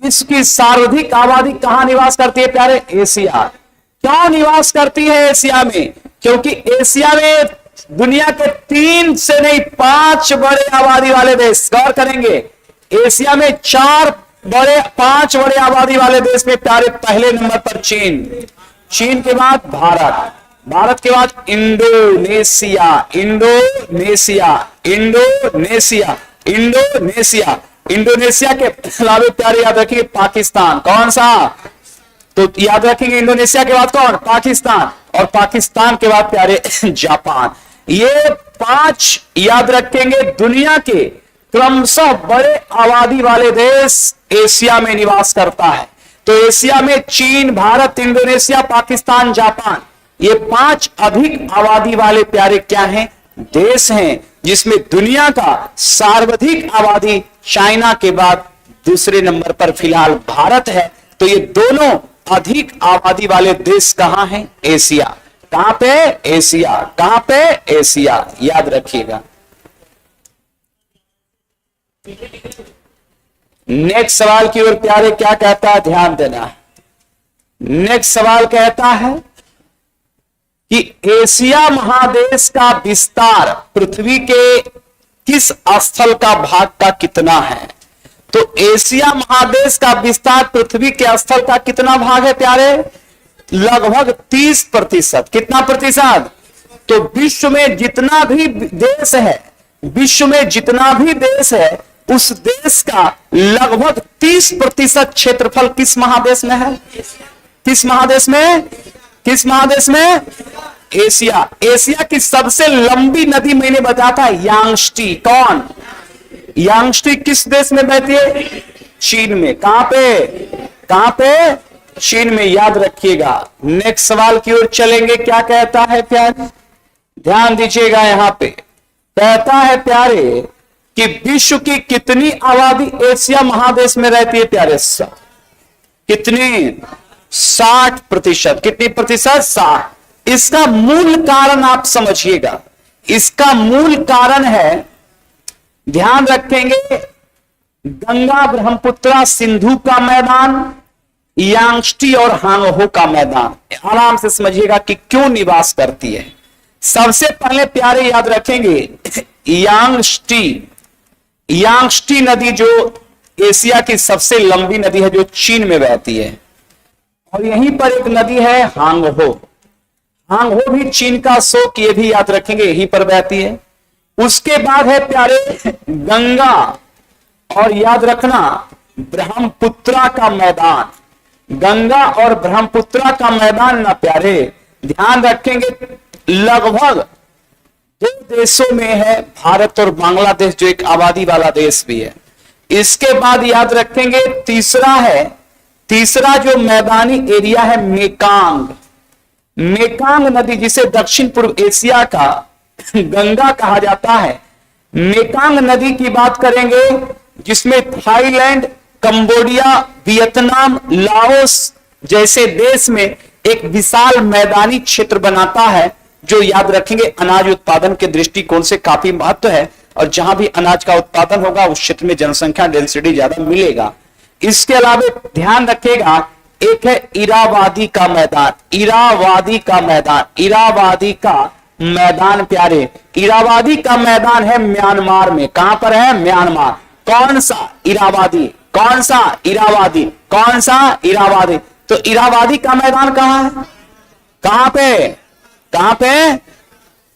विश्व की सर्वाधिक आबादी कहां निवास करती है प्यारे? एशिया। क्यों निवास करती है एशिया में? क्योंकि एशिया में दुनिया के 3 से नहीं 5 बड़े आबादी वाले देश, गौर करेंगे, एशिया में 5 बड़े आबादी वाले देश में प्यारे पहले नंबर पर चीन, चीन के बाद भारत, भारत के बाद Indonesia, Indonesia, Indonesia, Indonesia, Indonesia के अलावा प्यारे याद रखिए पाकिस्तान। कौन सा? तो याद रखेंगे इंडोनेशिया के बाद कौन? पाकिस्तान। और पाकिस्तान के बाद प्यारे जापान। ये 5 याद रखेंगे दुनिया के क्रमशः बड़े आबादी वाले देश एशिया में निवास करता है। तो एशिया में चीन, भारत, इंडोनेशिया, पाकिस्तान, जापान, ये 5 अधिक आबादी वाले प्यारे क्या हैं? देश हैं, जिसमें दुनिया का सर्वाधिक आबादी चाइना के बाद दूसरे नंबर पर फिलहाल भारत है। तो ये दोनों अधिक आबादी वाले देश कहां हैं? एशिया। कहां पे? एशिया। कहां पे? एशिया। याद रखिएगा। नेक्स्ट सवाल की ओर प्यारे क्या कहता है, ध्यान देना। नेक्स्ट सवाल कहता है कि एशिया महादेश का विस्तार पृथ्वी के किस स्थल का भाग का कितना है? तो एशिया महादेश का विस्तार पृथ्वी के स्थल का कितना भाग है प्यारे? लगभग 30%। कितना प्रतिशत? तो विश्व में जितना भी देश है, विश्व में जितना भी देश है, उस देश का लगभग 30% क्षेत्रफल किस महादेश में है? किस महादेश में? किस महादेश में? एशिया। एशिया की सबसे लंबी नदी मैंने बताया था यांगस्टी। कौन? यांगस्टी किस देश में बहती है? चीन में। कहां पे? कहां पे? चीन में। याद रखिएगा। नेक्स्ट सवाल की ओर चलेंगे। क्या कहता है प्यार? ध्यान दीजिएगा यहां पे कहता है प्यारे कि विश्व की कितनी आबादी एशिया महादेश में रहती है प्यारे? कितनी? 60%। कितनी प्रतिशत? 60। इसका मूल कारण आप समझिएगा, इसका मूल कारण है, ध्यान रखेंगे, गंगा ब्रह्मपुत्रा सिंधु का मैदान, यांगस्टी और हांगहो का मैदान। आराम से समझिएगा कि क्यों निवास करती है। सबसे पहले प्यारे याद रखेंगे, यांगस्टी नदी जो एशिया की सबसे लंबी नदी है, जो चीन में बहती है, और यहीं पर एक नदी है हांगहो। हांगहो भी चीन का शोक, ये भी याद रखेंगे, यहीं पर बहती है। उसके बाद है प्यारे गंगा, और याद रखना ब्रह्मपुत्रा का मैदान। गंगा और ब्रह्मपुत्रा का मैदान ना प्यारे, ध्यान रखेंगे, लगभग 2 देशों में है, भारत और बांग्लादेश, जो एक आबादी वाला देश भी है। इसके बाद याद रखेंगे तीसरा जो मैदानी एरिया है मेकांग। मेकांग नदी, जिसे दक्षिण पूर्व एशिया का गंगा कहा जाता है, मेकांग नदी की बात करेंगे, जिसमें थाईलैंड, कंबोडिया, वियतनाम, लाओस जैसे देश में एक विशाल मैदानी क्षेत्र बनाता है, जो याद रखेंगे अनाज उत्पादन के दृष्टिकोण से काफी महत्व है, और जहां भी अनाज का उत्पादन होगा उस क्षेत्र में जनसंख्या डेंसिटी ज्यादा मिलेगा। इसके अलावा ध्यान रखेगा, एक है इरावादी का मैदान। इरावादी का मैदान प्यारे, इरावादी का मैदान है म्यांमार में। कहां पर है? म्यांमार। कौन सा इरावादी? तो इरावादी का मैदान कहां है? कहां पे?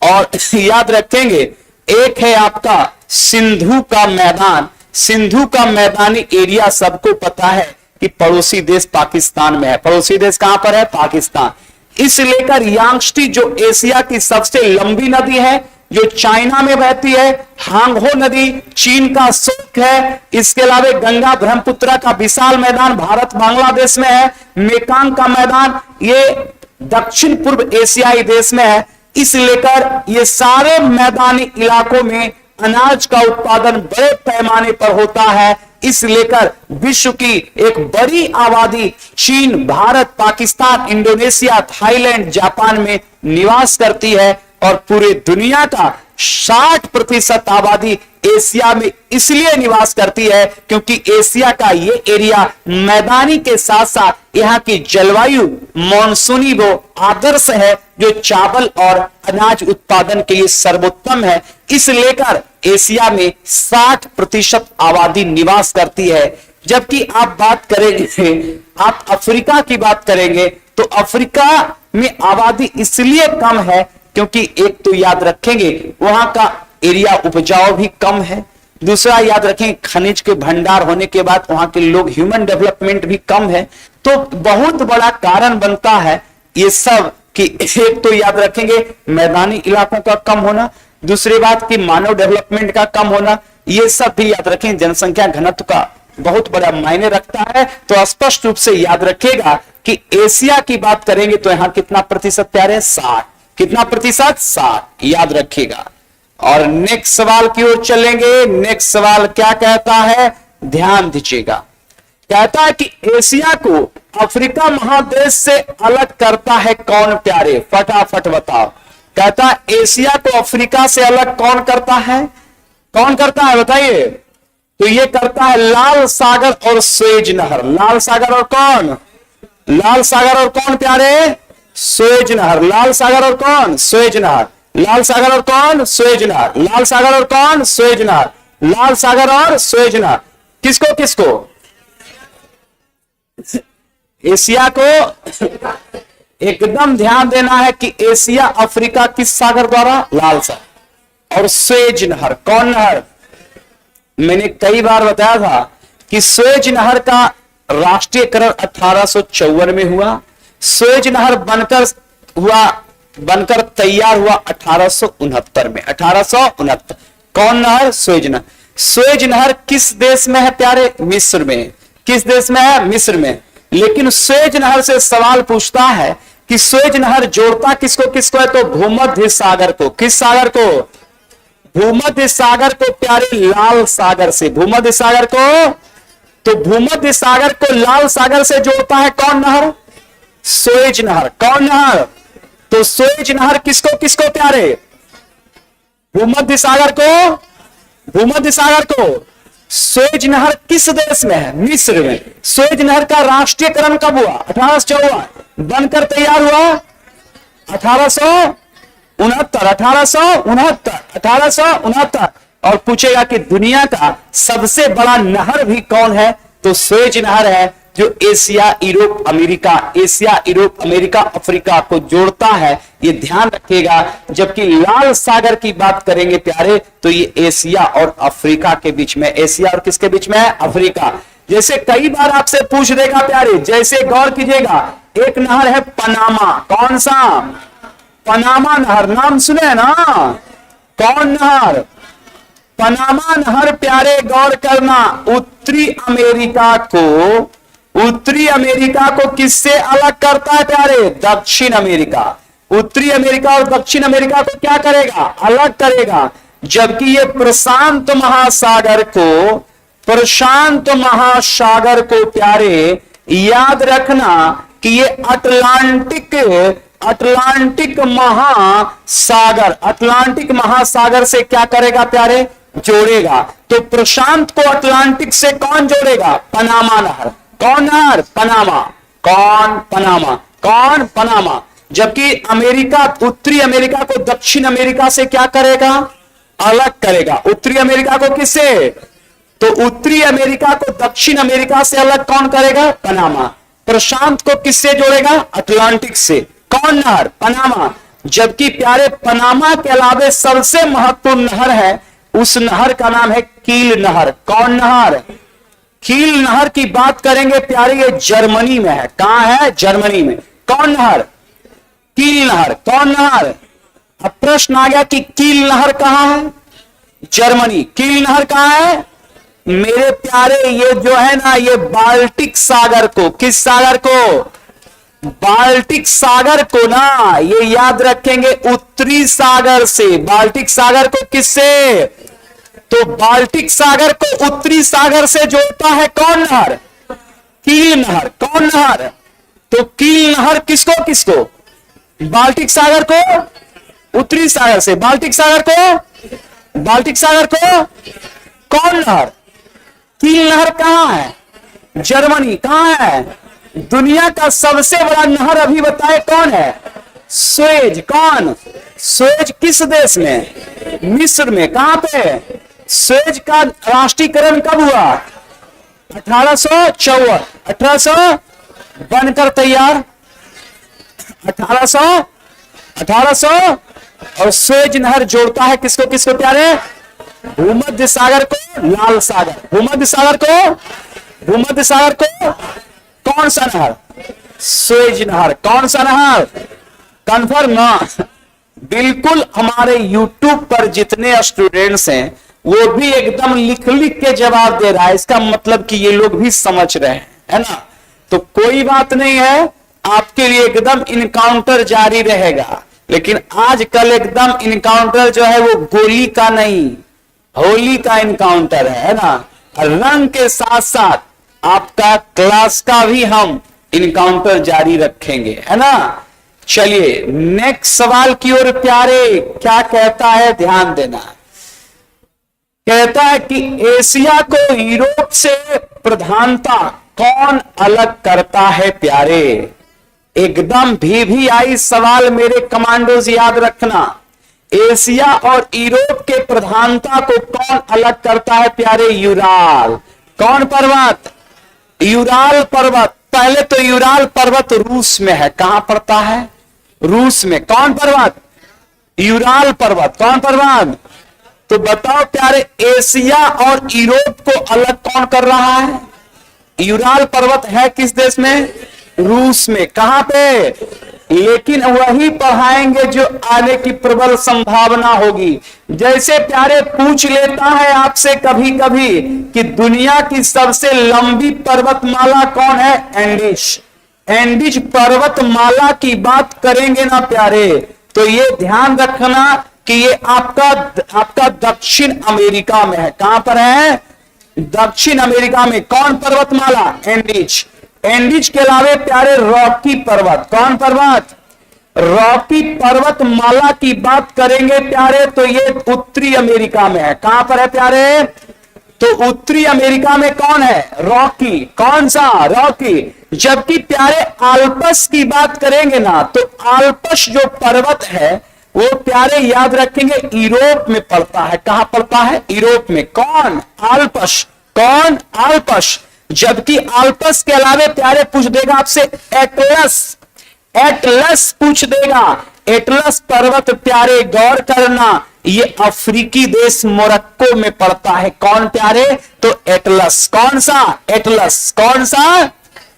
और याद रखेंगे, एक है आपका सिंधु का मैदान। सिंधु का मैदानी एरिया सबको पता है कि पड़ोसी देश पाकिस्तान में है। पड़ोसी देश कहां पर है? पाकिस्तान। इस लेकर यांगस्टी जो एशिया की सबसे लंबी नदी है, जो चाइना में बहती है, हांगहो नदी चीन का शोक है। इसके अलावा गंगा ब्रह्मपुत्रा का विशाल मैदान भारत बांग्लादेश में है। मेकांग का मैदान ये दक्षिण पूर्व एशियाई देश में है। इस लेकर ये सारे मैदानी इलाकों में अनाज का उत्पादन बड़े पैमाने पर होता है। इस लेकर विश्व की एक बड़ी आबादी चीन, Bharat, Pakistan, Indonesia, Thailand, Japan में निवास करती है, और पूरे दुनिया का 60% आबादी एशिया में इसलिए निवास करती है क्योंकि एशिया का ये एरिया मैदानी के साथ साथ यहाँ की जलवायु मानसूनी वो आदर्श है, जो चावल और अनाज उत्पादन के लिए सर्वोत्तम है। इस लेकर एशिया में 60% आबादी निवास करती है। जबकि आप बात करेंगे, आप अफ्रीका की बात करेंगे, तो अफ्रीका में आबादी इसलिए कम है क्योंकि एक तो याद रखेंगे वहां का एरिया उपजाऊ भी कम है, दूसरा याद रखें खनिज के भंडार होने के बाद वहां के लोग, ह्यूमन डेवलपमेंट भी कम है। तो बहुत बड़ा कारण बनता है ये सब कि एक तो याद रखेंगे मैदानी इलाकों का कम होना, दूसरी बात कि मानव डेवलपमेंट का कम होना, ये सब भी याद रखें जनसंख्या घनत्व का बहुत बड़ा मायने रखता है। तो स्पष्ट रूप से याद रखेगा कि एशिया की बात करेंगे तो यहां कितना प्रतिशत प्यारे? 60। कितना प्रतिशत? 60 याद रखिएगा। और नेक्स्ट सवाल की ओर चलेंगे। नेक्स्ट सवाल क्या कहता है, ध्यान दीजिएगा। कहता है कि एशिया को अफ्रीका महादेश से अलग करता है कौन प्यारे? फटाफट बताओ। कहता है एशिया को अफ्रीका से अलग कौन करता है? कौन करता है बताइए? तो ये करता है लाल सागर और स्वेज नहर। लाल सागर और कौन? लाल सागर और कौन प्यारे? स्वेज नहर। लाल सागर और कौन? स्वेज नहर। लाल सागर और कौन? स्वेज नहर। लाल सागर और कौन? स्वेज नहर। लाल सागर और स्वेज नहर। किसको किसको? एशिया को एकदम ध्यान देना है कि एशिया अफ्रीका किस सागर द्वारा? लाल सागर और स्वेज नहर। कौन नहर? मैंने कई बार बताया था कि स्वेज नहर का राष्ट्रीयकरण 1854 में हुआ। स्वेज नहर बनकर तैयार हुआ 1869 में। 1869। कौन नहर? स्वेज नहर। स्वेज नहर किस देश में है प्यारे? मिस्र में। किस देश में है? मिस्र में। लेकिन स्वेज नहर से सवाल पूछता है कि सुएज नहर जोड़ता किसको किसको है, तो भूमध्य सागर को। किस सागर को? भूमध्य सागर को प्यारे लाल सागर से। भूमध्य सागर को, तो भूमध्य सागर को लाल सागर से जोड़ता है कौन नहर? सुएज नहर। कौन नहर? तो सुएज नहर किसको किसको प्यारे? भूमध्य सागर को, भूमध्य सागर को। सुएज नहर किस देश में है? मिस्र में। सुएज नहर का राष्ट्रीयकरण कब हुआ? 1854। बनकर तैयार हुआ 1869। और पूछेगा कि दुनिया का सबसे बड़ा नहर भी कौन है? तो सुएज नहर है, जो Asia Europe America, Asia Europe America Africa को जोड़ता है। ये ध्यान रखिएगा। जबकि लाल सागर की बात करेंगे प्यारे, तो ये एशिया और अफ्रीका के बीच में, एशिया और किसके बीच में है? अफ्रीका। जैसे कई बार आपसे पूछ देगा प्यारे, जैसे गौर कीजिएगा, एक नहर है पनामा। कौन सा? पनामा नहर, नाम सुने ना? कौन नहर? पनामा नहर प्यारे गौर करना, उत्तरी अमेरिका को किससे अलग करता है प्यारे? दक्षिण अमेरिका। उत्तरी अमेरिका और दक्षिण अमेरिका को क्या करेगा? अलग करेगा। जबकि ये प्रशांत महासागर को प्यारे याद रखना कि ये अटलांटिक महासागर से क्या करेगा प्यारे? जोड़ेगा। तो प्रशांत को अटलांटिक से कौन जोड़ेगा? पनामा नहर। कौन नहर? पनामा। कौन? पनामा। कौन? पनामा। जबकि अमेरिका, उत्तरी अमेरिका को दक्षिण अमेरिका से क्या करेगा? अलग करेगा। उत्तरी अमेरिका को किससे? तो उत्तरी अमेरिका को दक्षिण अमेरिका से अलग कौन करेगा? पनामा। प्रशांत को किससे जोड़ेगा? अटलांटिक से। कौन नहर? पनामा। जबकि प्यारे पनामा के अलावा सबसे महत्वपूर्ण नहर है, उस नहर का नाम है कील नहर। कौन नहर? कील नहर की बात करेंगे प्यारे, ये जर्मनी में है। कहां है? जर्मनी में। कौन नहर? कील नहर। कौन नहर? अब प्रश्न आ गया कि कील नहर कहां है? जर्मनी। कील नहर कहां है? मेरे प्यारे ये जो है ना, ये बाल्टिक सागर को, किस सागर को? बाल्टिक सागर को ना, ये याद रखेंगे उत्तरी सागर से। बाल्टिक सागर को किससे? तो बाल्टिक सागर को उत्तरी सागर से जोड़ता है कौन नहर? कील नहर। कौन नहर? तो कील नहर किसको किसको? बाल्टिक सागर को उत्तरी सागर से। बाल्टिक सागर को कौन नहर? कील नहर कहां है? जर्मनी। कहां है? दुनिया का सबसे बड़ा नहर अभी बताए कौन है? सुएज। कौन? सुएज किस देश में? मिस्र में। कहां पे? सुएज का राष्ट्रीयकरण कब हुआ? 1854। 1800 बनकर तैयार 1800। और सुएज नहर जोड़ता है किसको किसको प्यारे? भूमध्य सागर को लाल सागर। भूमध्य सागर को कौन सा नहर? सुएज नहर। कौन सा नहर? कन्फर्म ना? बिल्कुल। हमारे YouTube पर जितने स्टूडेंट्स हैं वो भी एकदम लिख लिख के जवाब दे रहा है। इसका मतलब कि ये लोग भी समझ रहे हैं, है ना? तो कोई बात नहीं है, आपके लिए एकदम इनकाउंटर जारी रहेगा। लेकिन आजकल एकदम इनकाउंटर जो है वो गोली का नहीं, होली का इनकाउंटर है ना? रंग के साथ साथ आपका क्लास का भी हम इनकाउंटर जारी रखेंगे, है ना? चलिए नेक्स्ट सवाल की ओर प्यारे। क्या कहता है? ध्यान देना। कहता है कि एशिया को यूरोप से प्रधानता कौन अलग करता है प्यारे? एकदम VVI सवाल मेरे कमांडोज याद रखना। एशिया और यूरोप के प्रधानता को कौन अलग करता है प्यारे? यूराल। कौन पर्वत? यूराल पर्वत। पहले तो यूराल पर्वत रूस में है। कहां पड़ता है? रूस में। कौन पर्वत? यूराल पर्वत। कौन पर्वत? तो बताओ प्यारे, एशिया और यूरोप को अलग कौन कर रहा है? यूराल पर्वत है किस देश में? रूस में। कहां पे? लेकिन वही पढ़ाएंगे जो आने की प्रबल संभावना होगी। जैसे प्यारे पूछ लेता है आपसे कभी कभी कि दुनिया की सबसे लंबी पर्वतमाला कौन है? एंडीज। एंडीज पर्वतमाला की बात करेंगे ना प्यारे, तो ये ध्यान रखना कि ये आपका दक्षिण अमेरिका में है। कहां पर है? दक्षिण अमेरिका में। कौन पर्वतमाला? एंडीज। एंडीज के अलावे प्यारे रॉकी पर्वत। कौन पर्वत? रॉकी पर्वतमाला की बात करेंगे प्यारे, तो ये उत्तरी अमेरिका में है। कहां पर है प्यारे? तो उत्तरी अमेरिका में कौन है? रॉकी। कौन सा? रॉकी। जबकि प्यारे आल्पस की बात करेंगे ना, तो आल्पस जो पर्वत है वो प्यारे याद रखेंगे यूरोप में पड़ता है। कहां पड़ता है? यूरोप में। कौन? आल्पस। कौन? आल्पस। जबकि आल्पस के अलावे प्यारे पूछ देगा आपसे एटलस। एटलस पूछ देगा। एटलस पर्वत प्यारे गौर करना, ये अफ्रीकी देश मोरक्को में पड़ता है। कौन प्यारे? तो एटलस। कौन सा? एटलस। कौन सा?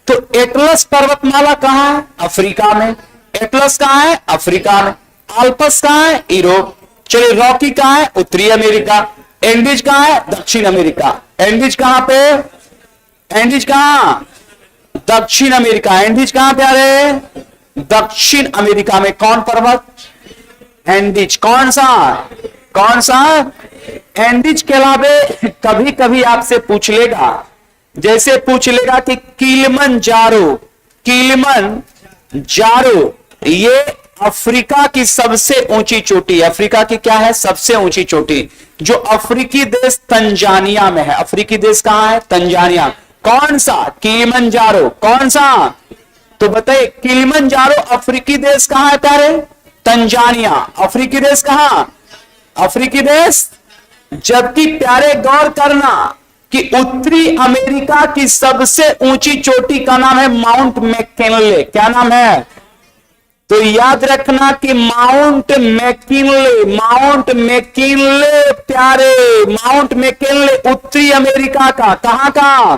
तो एटलस पर्वतमाला कहां है? अफ्रीका में। एटलस कहां है? अफ्रीका में। आल्पस कहां है? यूरोप। चलिए रॉकी कहां है? उत्तरी अमेरिका। एंडीज कहां है? दक्षिण अमेरिका। एंडीज कहां पे? एंडीज कहां? दक्षिण अमेरिका। एंडीज कहां प्यारे? दक्षिण अमेरिका में। कौन पर्वत? एंडीज। कौन सा? कौन सा? एंडीज के अलावे कभी कभी आपसे पूछ लेगा, जैसे पूछ लेगा कि किलिमंजारो। किलिमंजारो ये अफ्रीका की सबसे ऊंची चोटी। अफ्रीका की क्या है? सबसे ऊंची चोटी, जो अफ्रीकी देश तंजानिया में है। अफ्रीकी देश कहां है? तंजानिया। कौन सा? किलिमंजारो। कौन सा? तो बताइए किलिमंजारो अफ्रीकी देश कहां है प्यारे? तंजानिया। अफ्रीकी देश कहां? अफ्रीकी देश। जबकि प्यारे गौर करना कि उत्तरी अमेरिका की सबसे ऊंची चोटी का नाम है माउंट मैकिनले। क्या नाम है? तो याद रखना कि माउंट मैकिनले। माउंट मैकिनले प्यारे, माउंट मैकिनले उत्तरी अमेरिका का। कहां का?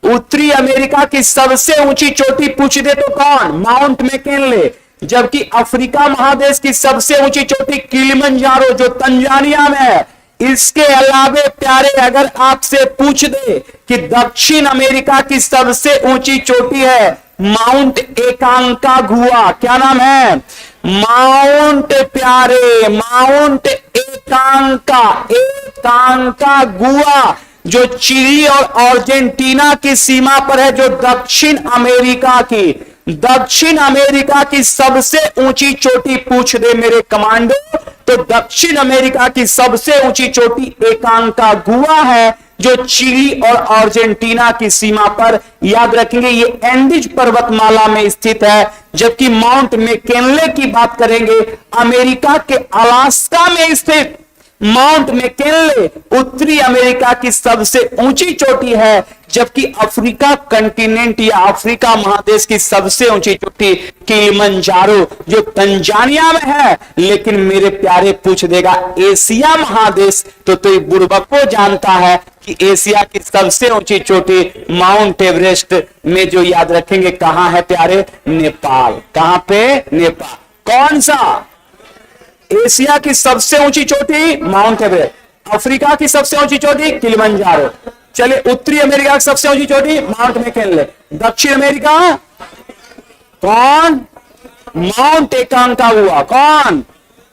उत्तरी अमेरिका की सबसे ऊंची चोटी पूछ दे तो कौन? Mount McKinley. जबकि अफ्रीका महादेश की सबसे ऊंची चोटी किलिमंजारो जो तंजानिया में है। इसके अलावे प्यारे अगर आपसे पूछ दे कि दक्षिण अमेरिका की सबसे ऊंची चोटी है माउंट एकांकागुआ। क्या नाम है? माउंट प्यारे, माउंट एकांकागुआ, जो चिली और अर्जेंटीना की सीमा पर है, जो दक्षिण अमेरिका की सबसे ऊंची चोटी पूछ दे मेरे कमांडो, तो दक्षिण अमेरिका की सबसे ऊंची चोटी एकांकागुआ है, जो चिली और अर्जेंटीना की सीमा पर याद रखेंगे ये एंडीज पर्वतमाला में स्थित है। जबकि माउंट मैकिनले की बात करेंगे अमेरिका के अलास्का में स्थित माउंट मैकिनले उत्तरी अमेरिका की सबसे ऊंची चोटी है। जबकि अफ्रीका कंटिनेंट या अफ्रीका महादेश की सबसे ऊंची चोटी किलिमंजारो जो तंजानिया में है। लेकिन मेरे प्यारे पूछ देगा एशिया महादेश, तो बुड़बको जानता है कि एशिया की सबसे ऊंची चोटी माउंट एवरेस्ट में, जो याद रखेंगे कहां है प्यारे? नेपाल। कहां पे? नेपाल। कौन सा? एशिया की सबसे ऊंची चोटी माउंट एवरेस्ट। अफ्रीका की सबसे ऊंची चोटी किलिमंजारो। चलिए उत्तरी अमेरिका की सबसे ऊंची चोटी माउंट मैकिनले। दक्षिण अमेरिका कौन? माउंट एकांकागुआ। कौन?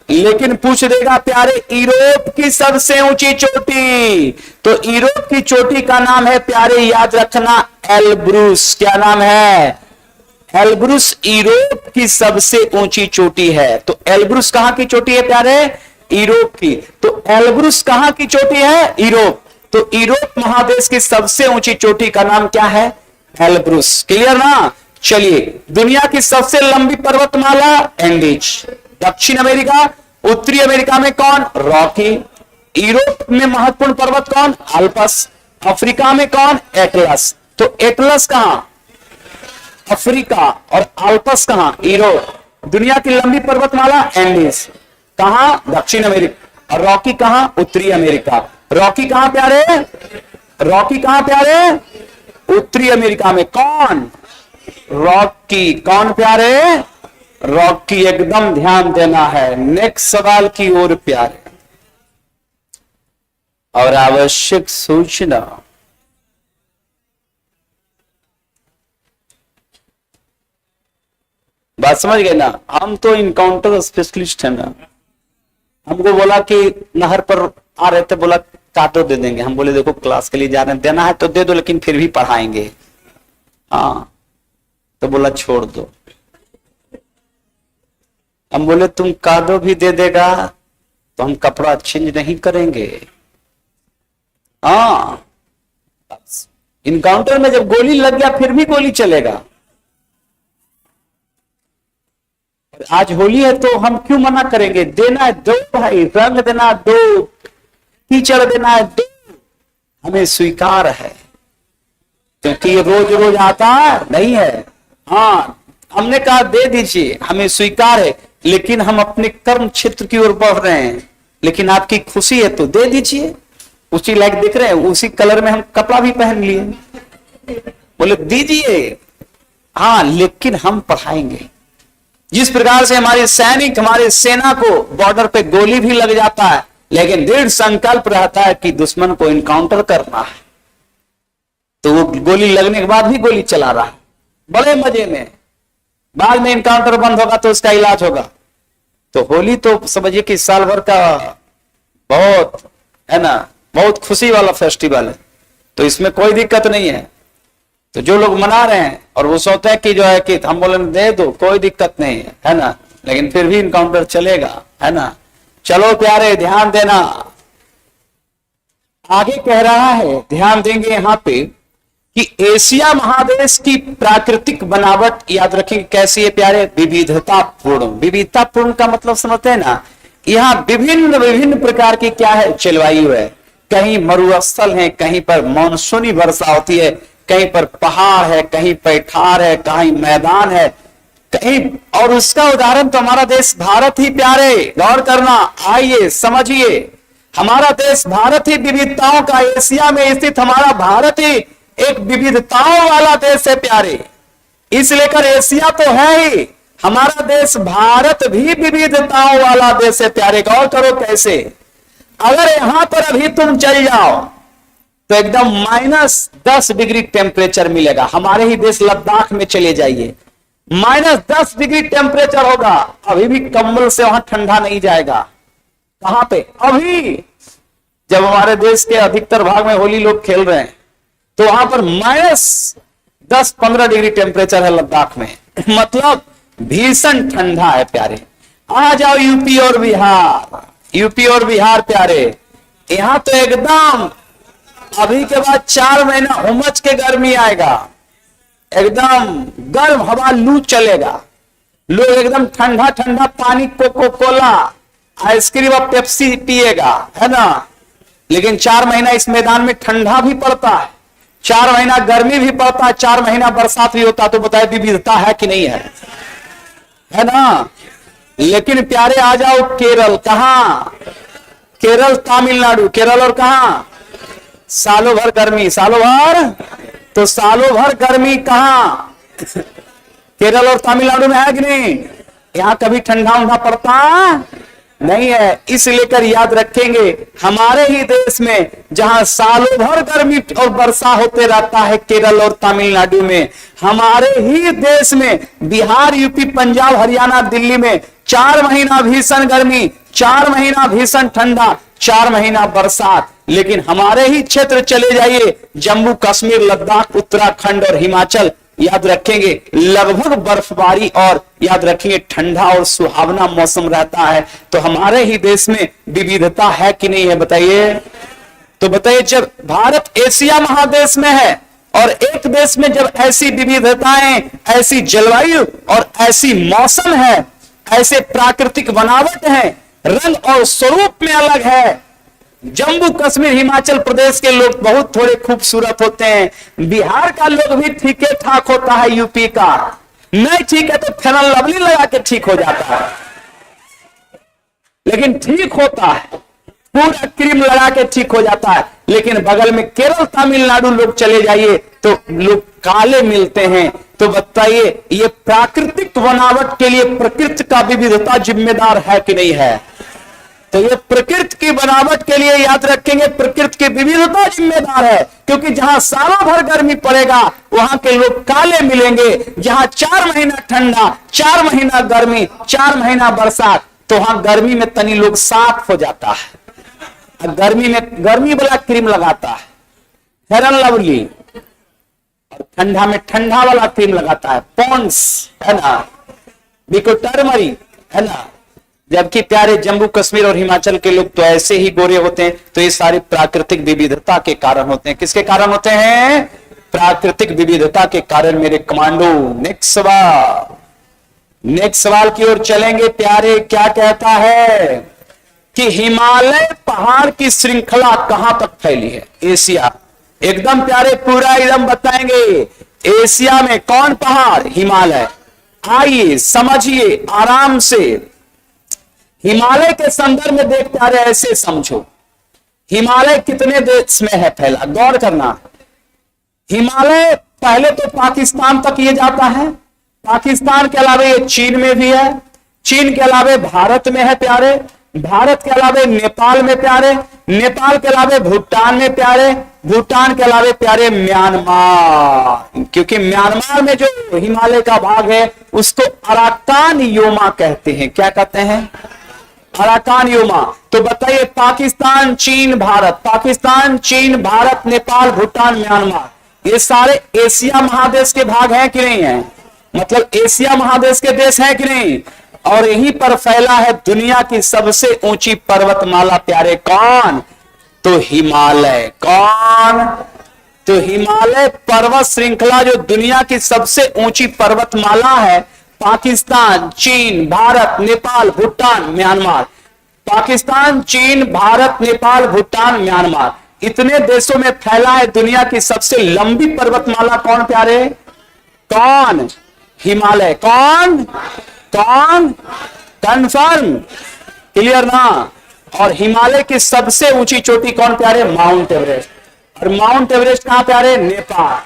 लेकिन पूछ देगा प्यारे यूरोप की सबसे ऊंची चोटी, तो यूरोप की चोटी का नाम है प्यारे याद रखना एल्ब्रूस। क्या नाम है? एल्ब्रूस यूरोप की सबसे ऊंची चोटी है। तो एल्ब्रूस कहां की चोटी है प्यारे? यूरोप की। तो एल्ब्रूस कहां की चोटी है? यूरोप। तो यूरोप महादेश की सबसे ऊंची चोटी का नाम क्या है? एल्ब्रूस। क्लियर ना? चलिए दुनिया की सबसे लंबी पर्वतमाला एंडीज। दक्षिण अमेरिका, उत्तरी अमेरिका में कौन? रॉकी। यूरोप में महत्वपूर्ण पर्वत कौन? आल्पस। अफ्रीका में कौन? एटलस। तो एटलस कहां? अफ्रीका। और आल्पस कहां? यूरोप। दुनिया की लंबी पर्वतमाला एंडीज। कहां? दक्षिण अमेरिका। और रॉकी कहां? उत्तरी अमेरिका। रॉकी कहां प्यारे? रॉकी कहां प्यारे? उत्तरी अमेरिका में। कौन? रॉकी। कौन प्यारे? रॉकी। एकदम ध्यान देना है। नेक्स्ट सवाल की ओर प्यारे, और आवश्यक सूचना, बात समझ गए ना। हम तो इनकाउंटर स्पेशलिस्ट है ना। हमको बोला कि नहर पर आ रहे थे, बोला काटो दे देंगे। हम बोले देखो क्लास के लिए जा रहे हैं, देना है तो दे दो लेकिन फिर भी पढ़ाएंगे। हाँ तो बोला छोड़ दो। हम बोले तुम कादो भी दे देगा तो हम कपड़ा चेंज नहीं करेंगे। हाँ इनकाउंटर में जब गोली लग गया फिर भी गोली चलेगा। आज होली है तो हम क्यों मना करेंगे? देना है दो भाई, रंग देना दो, कीचड़ देना है दो, हमें स्वीकार है। क्योंकि ये रोज रोज आता नहीं है। हाँ हमने कहा दे दीजिए, हमें स्वीकार है, लेकिन हम अपने कर्म क्षेत्र की ओर बढ़ रहे हैं। लेकिन आपकी खुशी है तो दे दीजिए। उसी लायक दिख रहे हैं, उसी कलर में हम कपड़ा भी पहन लिए, बोले दीजिए। हाँ लेकिन हम पढ़ाएंगे। जिस प्रकार से हमारे सैनिक, हमारे सेना को बॉर्डर पे गोली भी लग जाता है, लेकिन दृढ़ संकल्प रहता है कि दुश्मन को इनकाउंटर करना है, तो वो गोली लगने के बाद भी गोली चला रहा है बड़े मजे में। बाद में इनकाउंटर बंद होगा तो उसका इलाज होगा। तो होली तो समझिए कि साल भर का बहुत है ना, बहुत खुशी वाला फेस्टिवल है, तो इसमें कोई दिक्कत नहीं है। तो जो लोग मना रहे हैं और वो सोचते हैं कि जो है कि हम बोले दे दो कोई दिक्कत नहीं है ना, लेकिन फिर भी इनकाउंटर चलेगा, है ना। चलो प्यारे ध्यान देना, आगे कह रहा है, ध्यान देंगे यहां पे कि एशिया महादेश की प्राकृतिक बनावट याद रखेंगे कैसी है प्यारे, विविधतापूर्ण। विविधतापूर्ण का मतलब समझते हैं ना, यहाँ विभिन्न विभिन्न प्रकार की क्या है, जलवायु है। कहीं मरुस्थल है, कहीं पर मानसूनी वर्षा होती है, कहीं पर पहाड़ है, कहीं पैठार है, कहीं मैदान है, कहीं। और उसका उदाहरण तो हमारा देश भारत ही प्यारे, गौर करना, आइए समझिए। हमारा देश भारत ही विविधताओं का, एशिया में स्थित हमारा भारत ही एक विविधताओं वाला देश है प्यारे। इस लेकर एशिया तो है ही, हमारा देश भारत भी विविधताओं वाला देश है प्यारे। गौर करो कैसे, अगर यहां पर अभी तुम चल जाओ तो एकदम -10 डिग्री टेम्परेचर मिलेगा। हमारे ही देश लद्दाख में चले जाइए, -10 डिग्री टेम्परेचर होगा, अभी भी कंबल से वहां ठंडा नहीं जाएगा। कहां पे? अभी जब हमारे देश के अधिकतर भाग में होली लोग खेल रहे हैं तो वहां पर -10-15 डिग्री टेम्परेचर है लद्दाख में, मतलब भीषण ठंडा है प्यारे। आ जाओ यूपी और बिहार, यूपी और बिहार प्यारे, यहां तो एकदम अभी के बाद 4 महीना उमस के गर्मी आएगा, एकदम गर्म हवा, लू चलेगा, लोग एकदम ठंडा ठंडा पानी, कोको कोला, आइसक्रीम और पेप्सी पिएगा, है ना। लेकिन 4 महीना इस मैदान में ठंडा भी पड़ता है, 4 महीना गर्मी भी पड़ता है, 4 महीना बरसात भी होता है। तो बताए विविधता है कि नहीं है ना। लेकिन प्यारे आ जाओ केरल, कहां? केरल, तमिलनाडु, केरल और कहां? सालों भर गर्मी, सालों भर, तो सालों भर गर्मी कहां? केरल और तमिलनाडु में है कि नहीं? यहां कभी ठंडा उंडा पड़ता नहीं है। इस लेकर याद रखेंगे, हमारे ही देश में जहां सालों भर गर्मी और वर्षा होते रहता है, केरल और तमिलनाडु में, हमारे ही देश में बिहार, यूपी, पंजाब, हरियाणा, दिल्ली में 4 महीना भीषण गर्मी, 4 महीना भीषण ठंडा, 4 महीना बरसात। लेकिन हमारे ही क्षेत्र चले जाइए, जम्मू कश्मीर, लद्दाख, उत्तराखंड और हिमाचल, याद रखेंगे लगभग बर्फबारी और याद रखेंगे ठंडा और सुहावना मौसम रहता है। तो हमारे ही देश में विविधता है कि नहीं है बताइए। तो बताइए, जब भारत एशिया महादेश में है और एक देश में जब ऐसी विविधताएं, ऐसी जलवायु और ऐसी मौसम है, ऐसे प्राकृतिक बनावट है, रंग और स्वरूप में अलग है। जम्मू कश्मीर, हिमाचल प्रदेश के लोग बहुत थोड़े खूबसूरत होते हैं, बिहार का लोग भी ठीक ठाक होता है, यूपी का नहीं ठीक है तो फेनल लवली लगा के ठीक हो जाता है, लेकिन ठीक होता है, पूरा क्रीम लगा के ठीक हो जाता है। लेकिन बगल में केरल, तमिलनाडु लोग चले जाइए तो लोग काले मिलते हैं। तो बताइए, ये प्राकृतिक बनावट के लिए प्रकृति का विविधता जिम्मेदार है कि नहीं है? तो ये प्रकृति की बनावट के लिए याद रखेंगे, प्रकृति की विविधता जिम्मेदार है, क्योंकि जहां सालों भर गर्मी पड़ेगा वहां के लोग काले मिलेंगे। जहां 4 महीना ठंडा, 4 महीना गर्मी, 4 महीना बरसात, तो वहां गर्मी में तनी लोग साफ हो जाता है, गर्मी में गर्मी वाला क्रीम लगाता है, फेयर एंड लवली, और ठंडा में ठंडा वाला क्रीम लगाता है, पॉन्ड्स है ना, बिको टर्मरिक है ना। जबकि प्यारे जम्मू कश्मीर और हिमाचल के लोग तो ऐसे ही गोरे होते हैं। तो ये सारी प्राकृतिक विविधता के कारण होते हैं। किसके कारण होते हैं? प्राकृतिक विविधता के कारण मेरे कमांडो। नेक्स्ट सवाल की ओर चलेंगे प्यारे। क्या कहता है कि हिमालय पहाड़ की श्रृंखला कहां तक फैली है? एशिया। एकदम प्यारे, पूरा एकदम बताएंगे। एशिया में कौन पहाड़? हिमालय। आइए समझिए आराम से। हिमालय के संदर्भ में देख प्यारे ऐसे समझो, हिमालय कितने देश में है फैला? गौर करना। हिमालय पहले तो पाकिस्तान तक ये जाता है, पाकिस्तान के अलावा ये चीन में भी है, चीन के अलावा भारत में है प्यारे, भारत के अलावा नेपाल में प्यारे, नेपाल के अलावा भूटान में प्यारे, भूटान के अलावा प्यारे म्यांमार, क्योंकि म्यांमार में जो हिमालय का भाग है उसको अराकान योमा कहते हैं। क्या कहते हैं? Arakan Yoma. तो बताइए, पाकिस्तान, चीन, भारत, पाकिस्तान, चीन, भारत, नेपाल, भूटान, म्यांमार, ये सारे एशिया महादेश के भाग हैं कि नहीं है? मतलब एशिया महादेश के देश हैं कि नहीं? और यहीं पर फैला है दुनिया की सबसे ऊंची पर्वतमाला प्यारे। कौन? तो हिमालय। कौन? तो हिमालय पर्वत श्रृंखला जो दुनिया की सबसे ऊंची पर्वतमाला है, पाकिस्तान, चीन, भारत, नेपाल, भूटान, म्यांमार, पाकिस्तान, चीन, भारत, नेपाल, भूटान, म्यांमार, इतने देशों में फैला है दुनिया की सबसे लंबी पर्वतमाला। कौन प्यारे? कौन? हिमालय। कौन? कौन? कंफर्म? क्लियर ना? और हिमालय की सबसे ऊंची चोटी कौन प्यारे? Mount Everest. और माउंट एवरेस्ट कहां प्यारे? नेपाल।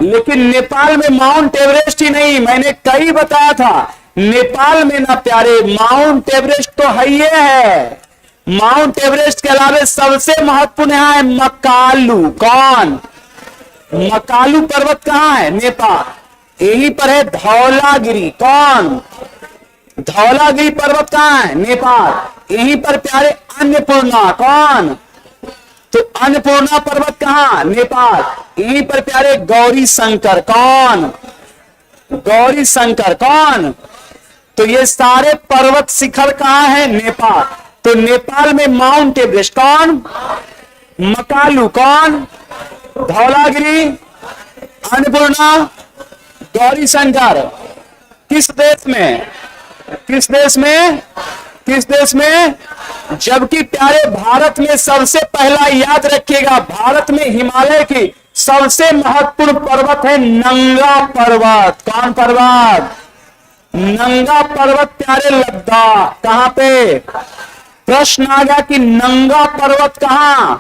लेकिन नेपाल में माउंट एवरेस्ट ही नहीं, मैंने कई बताया था, नेपाल में ना प्यारे माउंट एवरेस्ट तो है ही है, माउंट एवरेस्ट के अलावा सबसे महत्वपूर्ण यहां है मकालू। कौन? मकालू पर्वत कहां है? नेपाल। यहीं पर है धौलागिरी। कौन? धौलागिरी पर्वत कहां है? नेपाल। यहीं पर प्यारे अन्नपूर्णा। कौन? तो अन्नपूर्णा पर्वत कहां? नेपाल। यहीं पर प्यारे गौरी शंकर। कौन? गौरी शंकर। कौन? तो ये सारे पर्वत शिखर कहां है? नेपाल। तो नेपाल में माउंट एवरेस्ट। कौन? मकालू। कौन? धौलागिरी, अन्नपूर्णा, गौरी शंकर। किस देश में? किस देश में? किस देश में? जबकि प्यारे भारत में सबसे पहला, याद रखिएगा, भारत में हिमालय की सबसे महत्वपूर्ण पर्वत है नंगा पर्वत। कौन पर्वत? नंगा पर्वत प्यारे लद्दाख। कहां पे? प्रश्न आ गया कि नंगा पर्वत कहां?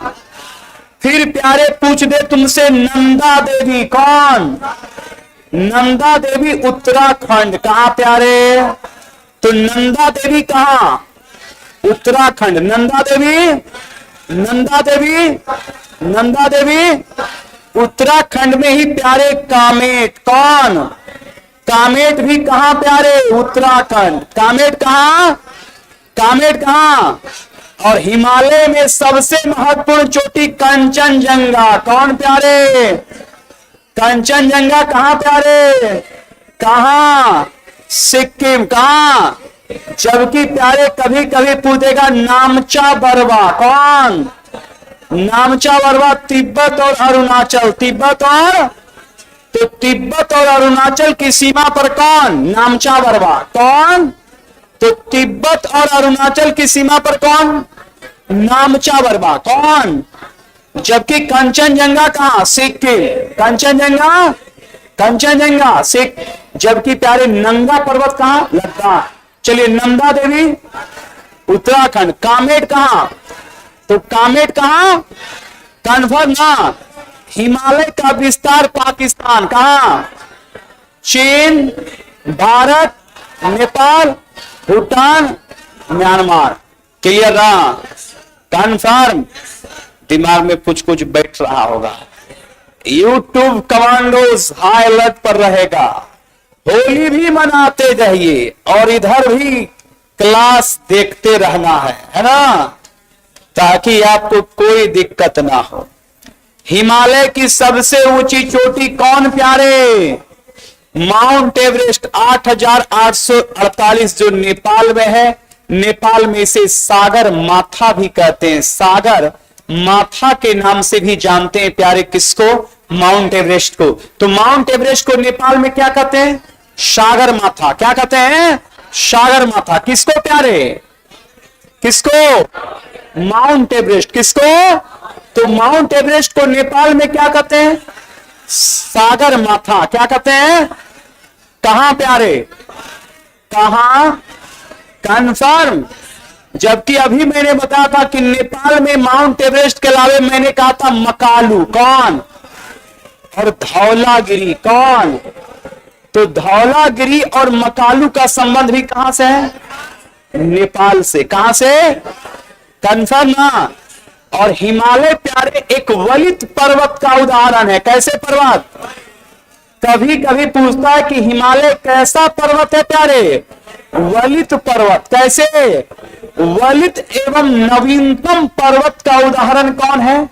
फिर प्यारे पूछ दे तुमसे नंदा देवी। कौन? नंदा देवी उत्तराखंड। कहां प्यारे? तो नंदा देवी कहां? उत्तराखंड। नंदा देवी, नंदा देवी, नंदा देवी उत्तराखंड में ही प्यारे कामेट। कौन? कामेट भी कहां प्यारे? उत्तराखंड। कामेट कहां? कामेट कहां? और हिमालय में सबसे महत्वपूर्ण चोटी कंचनजंगा। कौन प्यारे? कंचनजंगा कहां प्यारे? कहां? सिक्किम। कहां? जबकि प्यारे कभी कभी पूछेगा नामचा बरवा। कौन? नामचा बरवा तिब्बत और अरुणाचल। तिब्बत और, तो तिब्बत और अरुणाचल की सीमा पर कौन? नामचा बरवा। कौन? तो तिब्बत और अरुणाचल की सीमा पर कौन? नामचा बरवा। कौन? जबकि कंचनजंगा कहां? सिक्किम। कंचनजंगा, कंचनजंगा सिक्किम। जबकि प्यारे नंगा पर्वत कहां? लद्दाख। चलिए, नंदा देवी उत्तराखंड। कामेट कहां? तो कामेट कहां? कन्फर्म ना? हिमालय का विस्तार पाकिस्तान। कहां? चीन, भारत, नेपाल, भूटान, म्यांमार। क्लियर ना? कन्फर्म? दिमाग में कुछ कुछ बैठ रहा होगा। यूट्यूब कमांडोज हाई अलर्ट पर रहेगा। होली भी मनाते जाइए और इधर भी क्लास देखते रहना है ना, ताकि आपको कोई दिक्कत ना हो। हिमालय की सबसे ऊंची चोटी कौन प्यारे? माउंट एवरेस्ट 8,848 जो नेपाल में है। नेपाल में इसे सागर माथा भी कहते हैं, सागर माथा के नाम से भी जानते हैं प्यारे। किसको? माउंट एवरेस्ट को। तो माउंट एवरेस्ट को नेपाल में क्या कहते हैं? सागर माथा। क्या कहते हैं? सागर माथा। किसको प्यारे? किसको? Mount Everest. किसको? तो माउंट एवरेस्ट को नेपाल में क्या कहते हैं? सागर माथा। क्या कहते हैं? कहां प्यारे? कहां? कन्फर्म? जबकि अभी मैंने बताया था कि नेपाल में माउंट एवरेस्ट के अलावे मैंने कहा था मकालू। कौन? और धौलागिरी। कौन? तो धौलागिरी और मकालू का संबंध भी कहां से है? नेपाल से। कहां से? कन्फर्म ना? और हिमालय प्यारे एक वलित पर्वत का उदाहरण है। कैसे पर्वत? कभी कभी पूछता है कि हिमालय कैसा पर्वत है प्यारे? वलित पर्वत। कैसे? वलित एवं नवीनतम पर्वत का उदाहरण कौन है?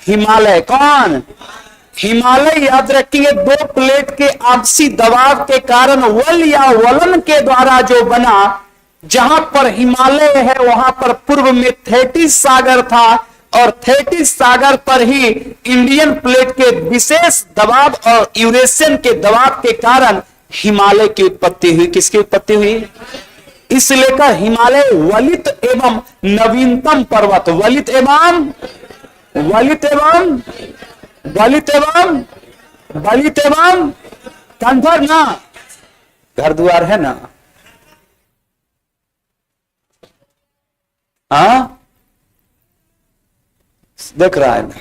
हिमालय। कौन? हिमालय याद रखिए, दो प्लेट के आपसी दबाव के कारण वल या वलन के द्वारा जो बना। जहां पर हिमालय है वहां पर पूर्व में थेटिस सागर था, और थेटिस सागर पर ही इंडियन प्लेट के विशेष दबाव और यूरेशियन के दबाव के कारण हिमालय की उत्पत्ति हुई। किसकी उत्पत्ति हुई? इस लेकर हिमालय वलित एवं नवीनतम पर्वत। वलित एवं वलित एवं वलित एवं वलित एवं कन्फर्म ना? घर द्वार है ना? हाँ, देख रहा है ना?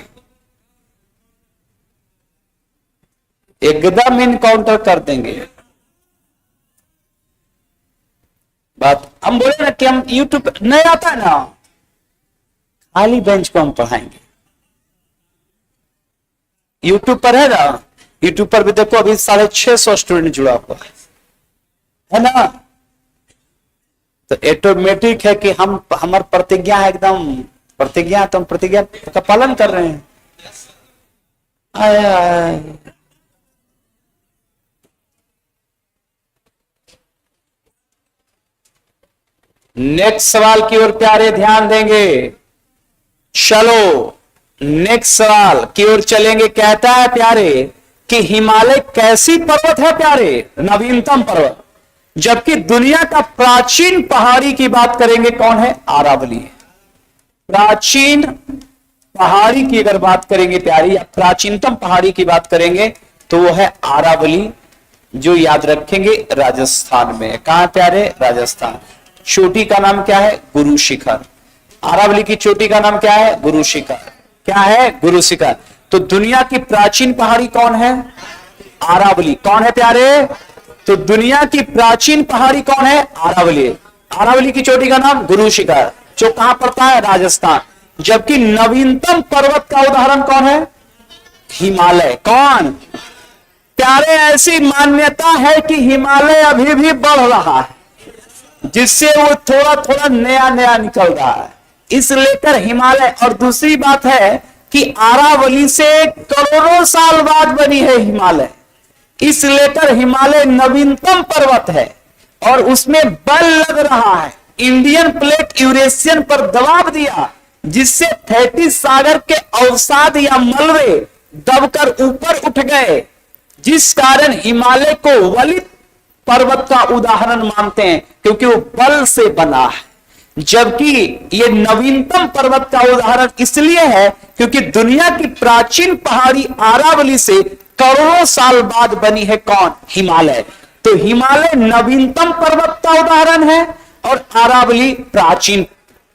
एकदम इनकाउंटर कर देंगे। बात हम बोले ना कि हम यूट्यूब नहीं आता है ना, खाली बेंच को हम पढ़ाएंगे। यूट्यूब पर है ना, यूट्यूब पर भी देखो अभी 650 स्टूडेंट जुड़ा हुआ है ना। तो ऑटोमेटिक है कि हम हमारी प्रतिज्ञा है, एकदम प्रतिज्ञा, तो हम प्रतिज्ञा का पालन कर रहे हैं। नेक्स्ट सवाल की ओर प्यारे ध्यान देंगे। चलो नेक्स्ट सवाल की ओर चलेंगे। कहता है प्यारे कि हिमालय कैसी पर्वत है प्यारे? नवीनतम पर्वत। जबकि दुनिया का प्राचीन पहाड़ी की बात करेंगे, कौन है? अरावली। प्राचीन पहाड़ी की अगर बात करेंगे प्यारी, या प्राचीनतम पहाड़ी की बात करेंगे, तो वो है अरावली, जो याद रखेंगे राजस्थान में। कहां प्यारे? राजस्थान। चोटी का नाम क्या है? गुरु शिखर। अरावली की चोटी का नाम क्या है? गुरु शिखर। क्या है? गुरु शिखर। तो दुनिया की प्राचीन पहाड़ी कौन है? अरावली। कौन है प्यारे? तो दुनिया की प्राचीन पहाड़ी कौन है? अरावली। अरावली की चोटी का नाम गुरु शिखर, जो कहां पड़ता है? राजस्थान। जबकि नवीनतम पर्वत का उदाहरण कौन है? हिमालय। कौन प्यारे? ऐसी मान्यता है कि हिमालय अभी भी बढ़ रहा है, जिससे वो थोड़ा थोड़ा नया नया निकल रहा है, इस लेकर हिमालय। और दूसरी बात है कि अरावली से करोड़ों साल बाद बनी है हिमालय, इस लेकर हिमालय नवीनतम पर्वत है और उसमें बल लग रहा है। इंडियन प्लेट यूरेशियन पर दबाव दिया, जिससे थेटिस सागर के अवसाद या मलबे दबकर ऊपर उठ गए, जिस कारण हिमालय को वलित पर्वत का उदाहरण मानते हैं, क्योंकि वो बल से बना है। जबकि ये नवीनतम पर्वत का उदाहरण इसलिए है क्योंकि दुनिया की प्राचीन पहाड़ी अरावली से करोड़ों साल बाद बनी है। कौन? हिमालय। तो हिमालय नवीनतम पर्वत का उदाहरण है और अरावली प्राचीन।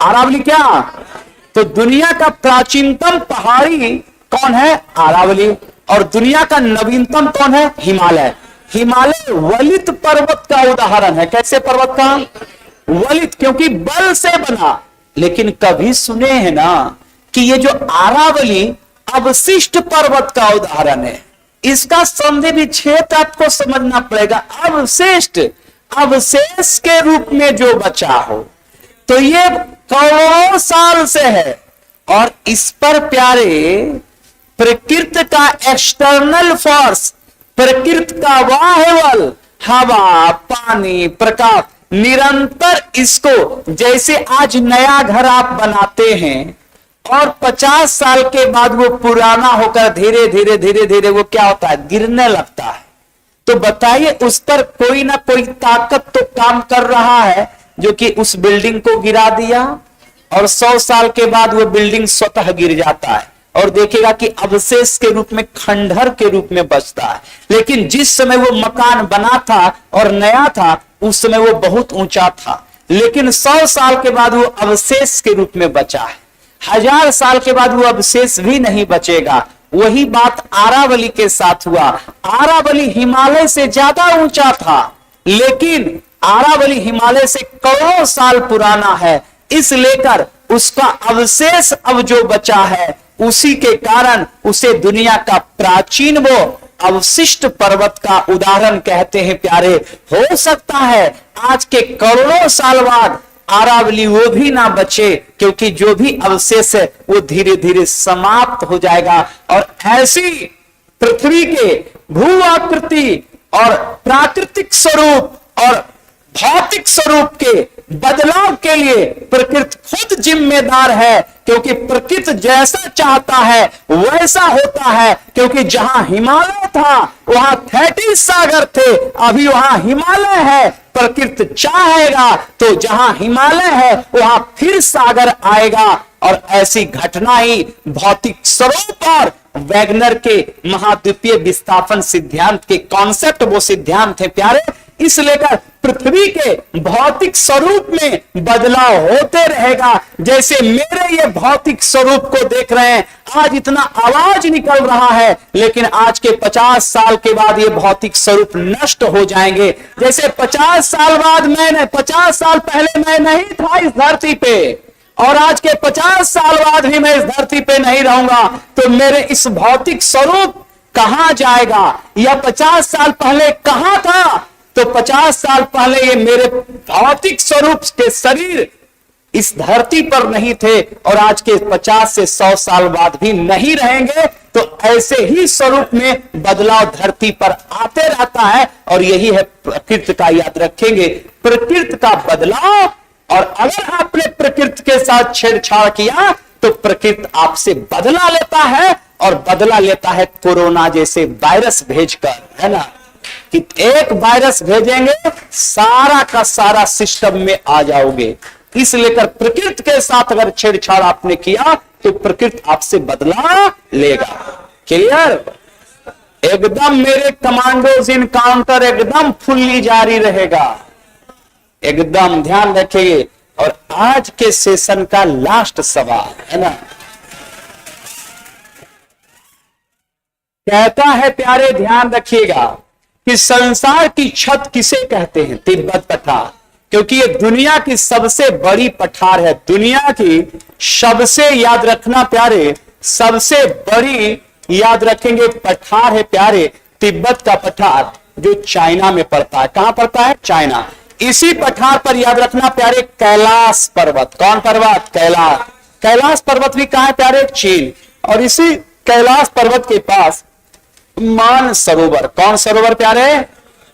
अरावली क्या? तो दुनिया का प्राचीनतम पहाड़ी कौन है? अरावली। और दुनिया का नवीनतम कौन है? हिमालय। हिमालय वलित पर्वत का उदाहरण है। कैसे पर्वत का? वलित क्योंकि बल से बना। लेकिन कभी सुने हैं ना कि ये जो आरावली अवशिष्ट पर्वत का उदाहरण है, इसका संधि विच्छेद आपको समझना पड़ेगा। अवशिष्ट, अवशेष के रूप में जो बचा हो, तो ये करोड़ों साल से है। और इस पर प्यारे प्रकृति का एक्सटर्नल फोर्स, प्रकृति का बाह्य हवा, पानी, प्रकाश निरंतर इसको, जैसे आज नया घर आप बनाते हैं और 50 साल के बाद वो पुराना होकर धीरे धीरे धीरे धीरे वो क्या होता है, गिरने लगता है। तो बताइए उस पर कोई ना कोई ताकत तो काम कर रहा है जो कि उस बिल्डिंग को गिरा दिया, और 100 साल के बाद वो बिल्डिंग स्वतः गिर जाता है और देखेगा कि अवशेष के रूप में, खंडहर के रूप में बचता है। लेकिन जिस समय वो मकान बना था और नया था, उस समय वो बहुत ऊंचा था, लेकिन 100 साल के बाद वो अवशेष के रूप में बचा है। 1000 साल के बाद वो अवशेष भी नहीं बचेगा। वही बात आरावली के साथ हुआ। आरावली हिमालय से ज्यादा ऊंचा था, लेकिन आरावली हिमालय से करोड़ों साल पुराना है, इस लेकर उसका अवशेष अब जो बचा है, उसी के कारण उसे दुनिया का प्राचीन वो अवशिष्ट पर्वत का उदाहरण कहते हैं प्यारे। हो सकता है आज के करोड़ों साल बाद आरावली वो भी ना बचे, क्योंकि जो भी अवशेष है वो धीरे धीरे समाप्त हो जाएगा। और ऐसी पृथ्वी के भू आकृति और प्राकृतिक स्वरूप और भौतिक स्वरूप के बदलाव के लिए प्रकृति खुद जिम्मेदार है, क्योंकि प्रकृति जैसा चाहता है वैसा होता है। क्योंकि जहां हिमालय था वहां 33 सागर थे, अभी वहां हिमालय है। प्रकृति चाहेगा तो जहां हिमालय है वहां फिर सागर आएगा। और ऐसी घटना ही भौतिक स्वरूप और वैगनर के महाद्वीपीय विस्थापन सिद्धांत के कॉन्सेप्ट, वो सिद्धांत है प्यारे। इस लेकर पृथ्वी के भौतिक स्वरूप में बदलाव होते रहेगा। जैसे मेरे ये भौतिक स्वरूप को देख रहे हैं, आज इतना आवाज निकल रहा है, लेकिन आज के 50 साल के बाद ये भौतिक स्वरूप नष्ट हो जाएंगे। जैसे 50 साल बाद 50 साल पहले मैं नहीं था इस धरती पे, और आज के 50 साल बाद भी मैं इस धरती पे नहीं रहूंगा, तो मेरे इस भौतिक स्वरूप कहां जाएगा? या 50 साल पहले कहां था? तो 50 साल पहले ये मेरे भौतिक स्वरूप के शरीर इस धरती पर नहीं थे, और आज के 50 से 100 साल बाद भी नहीं रहेंगे। तो ऐसे ही स्वरूप में बदलाव धरती पर आते रहता है, और यही है प्रकृति का। याद रखेंगे, प्रकृति का बदलाव। और अगर आपने प्रकृति के साथ छेड़छाड़ किया तो प्रकृति आपसे बदला लेता है, और बदला लेता है कोरोना जैसे वायरस भेजकर, है ना, कि एक वायरस भेजेंगे सारा का सारा सिस्टम में आ जाओगे। इस लेकर प्रकृति के साथ अगर छेड़छाड़ आपने किया तो प्रकृति आपसे बदला लेगा। क्लियर? एकदम मेरे कमांडोज इनकाउंटर एकदम फुल्ली जारी रहेगा, एकदम ध्यान रखिए। और आज के सेशन का लास्ट सवाल है ना, कहता है प्यारे ध्यान रखिएगा कि संसार की छत किसे कहते हैं? तिब्बत पठार, क्योंकि ये दुनिया की सबसे बड़ी पठार है। दुनिया की सबसे, याद रखना प्यारे, सबसे बड़ी याद रखेंगे पठार है प्यारे, तिब्बत का पठार, जो चाइना में पड़ता है। कहां पड़ता है? चाइना। इसी पठार पर याद रखना प्यारे कैलाश पर्वत। कौन पर्वत? कैलाश। कैलाश पर्वत भी कहां है प्यारे? चीन। और इसी कैलाश पर्वत के पास मान सरोवर। कौन सरोवर प्यारे?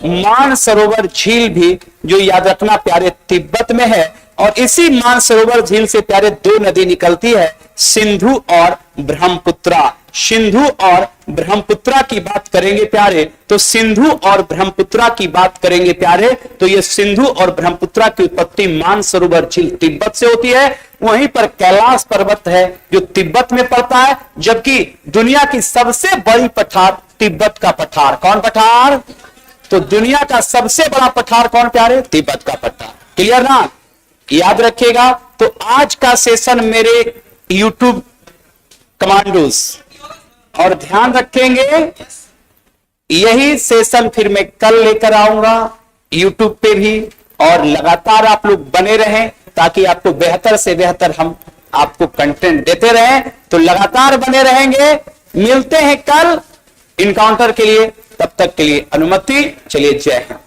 मान सरोवर झील भी, जो याद रखना प्यारे तिब्बत में है। और इसी मान सरोवर झील से प्यारे दो नदी निकलती है, सिंधु और ब्रह्मपुत्रा। सिंधु और ब्रह्मपुत्रा की बात करेंगे प्यारे, तो सिंधु और ब्रह्मपुत्रा की बात करेंगे प्यारे, तो ये सिंधु और ब्रह्मपुत्रा की उत्पत्ति मानसरोवर झील तिब्बत से होती है। वहीं पर कैलाश पर्वत है जो तिब्बत में पड़ता है, जबकि दुनिया की सबसे बड़ी पठार तिब्बत का पठार। कौन पठार? तो दुनिया का सबसे बड़ा पठार कौन प्यारे? तिब्बत का पठार। क्लियर ना? याद रखिएगा। तो आज का सेशन मेरे यूट्यूब कमांडोज, और ध्यान रखेंगे यही सेशन फिर मैं कल लेकर आऊंगा यूट्यूब पे भी और लगातार आप लोग बने रहें ताकि आपको बेहतर से बेहतर हम आपको कंटेंट देते रहें। तो लगातार बने रहेंगे, मिलते हैं कल इनकाउंटर के लिए, तब तक के लिए अनुमति। चलिए, जय हिंद।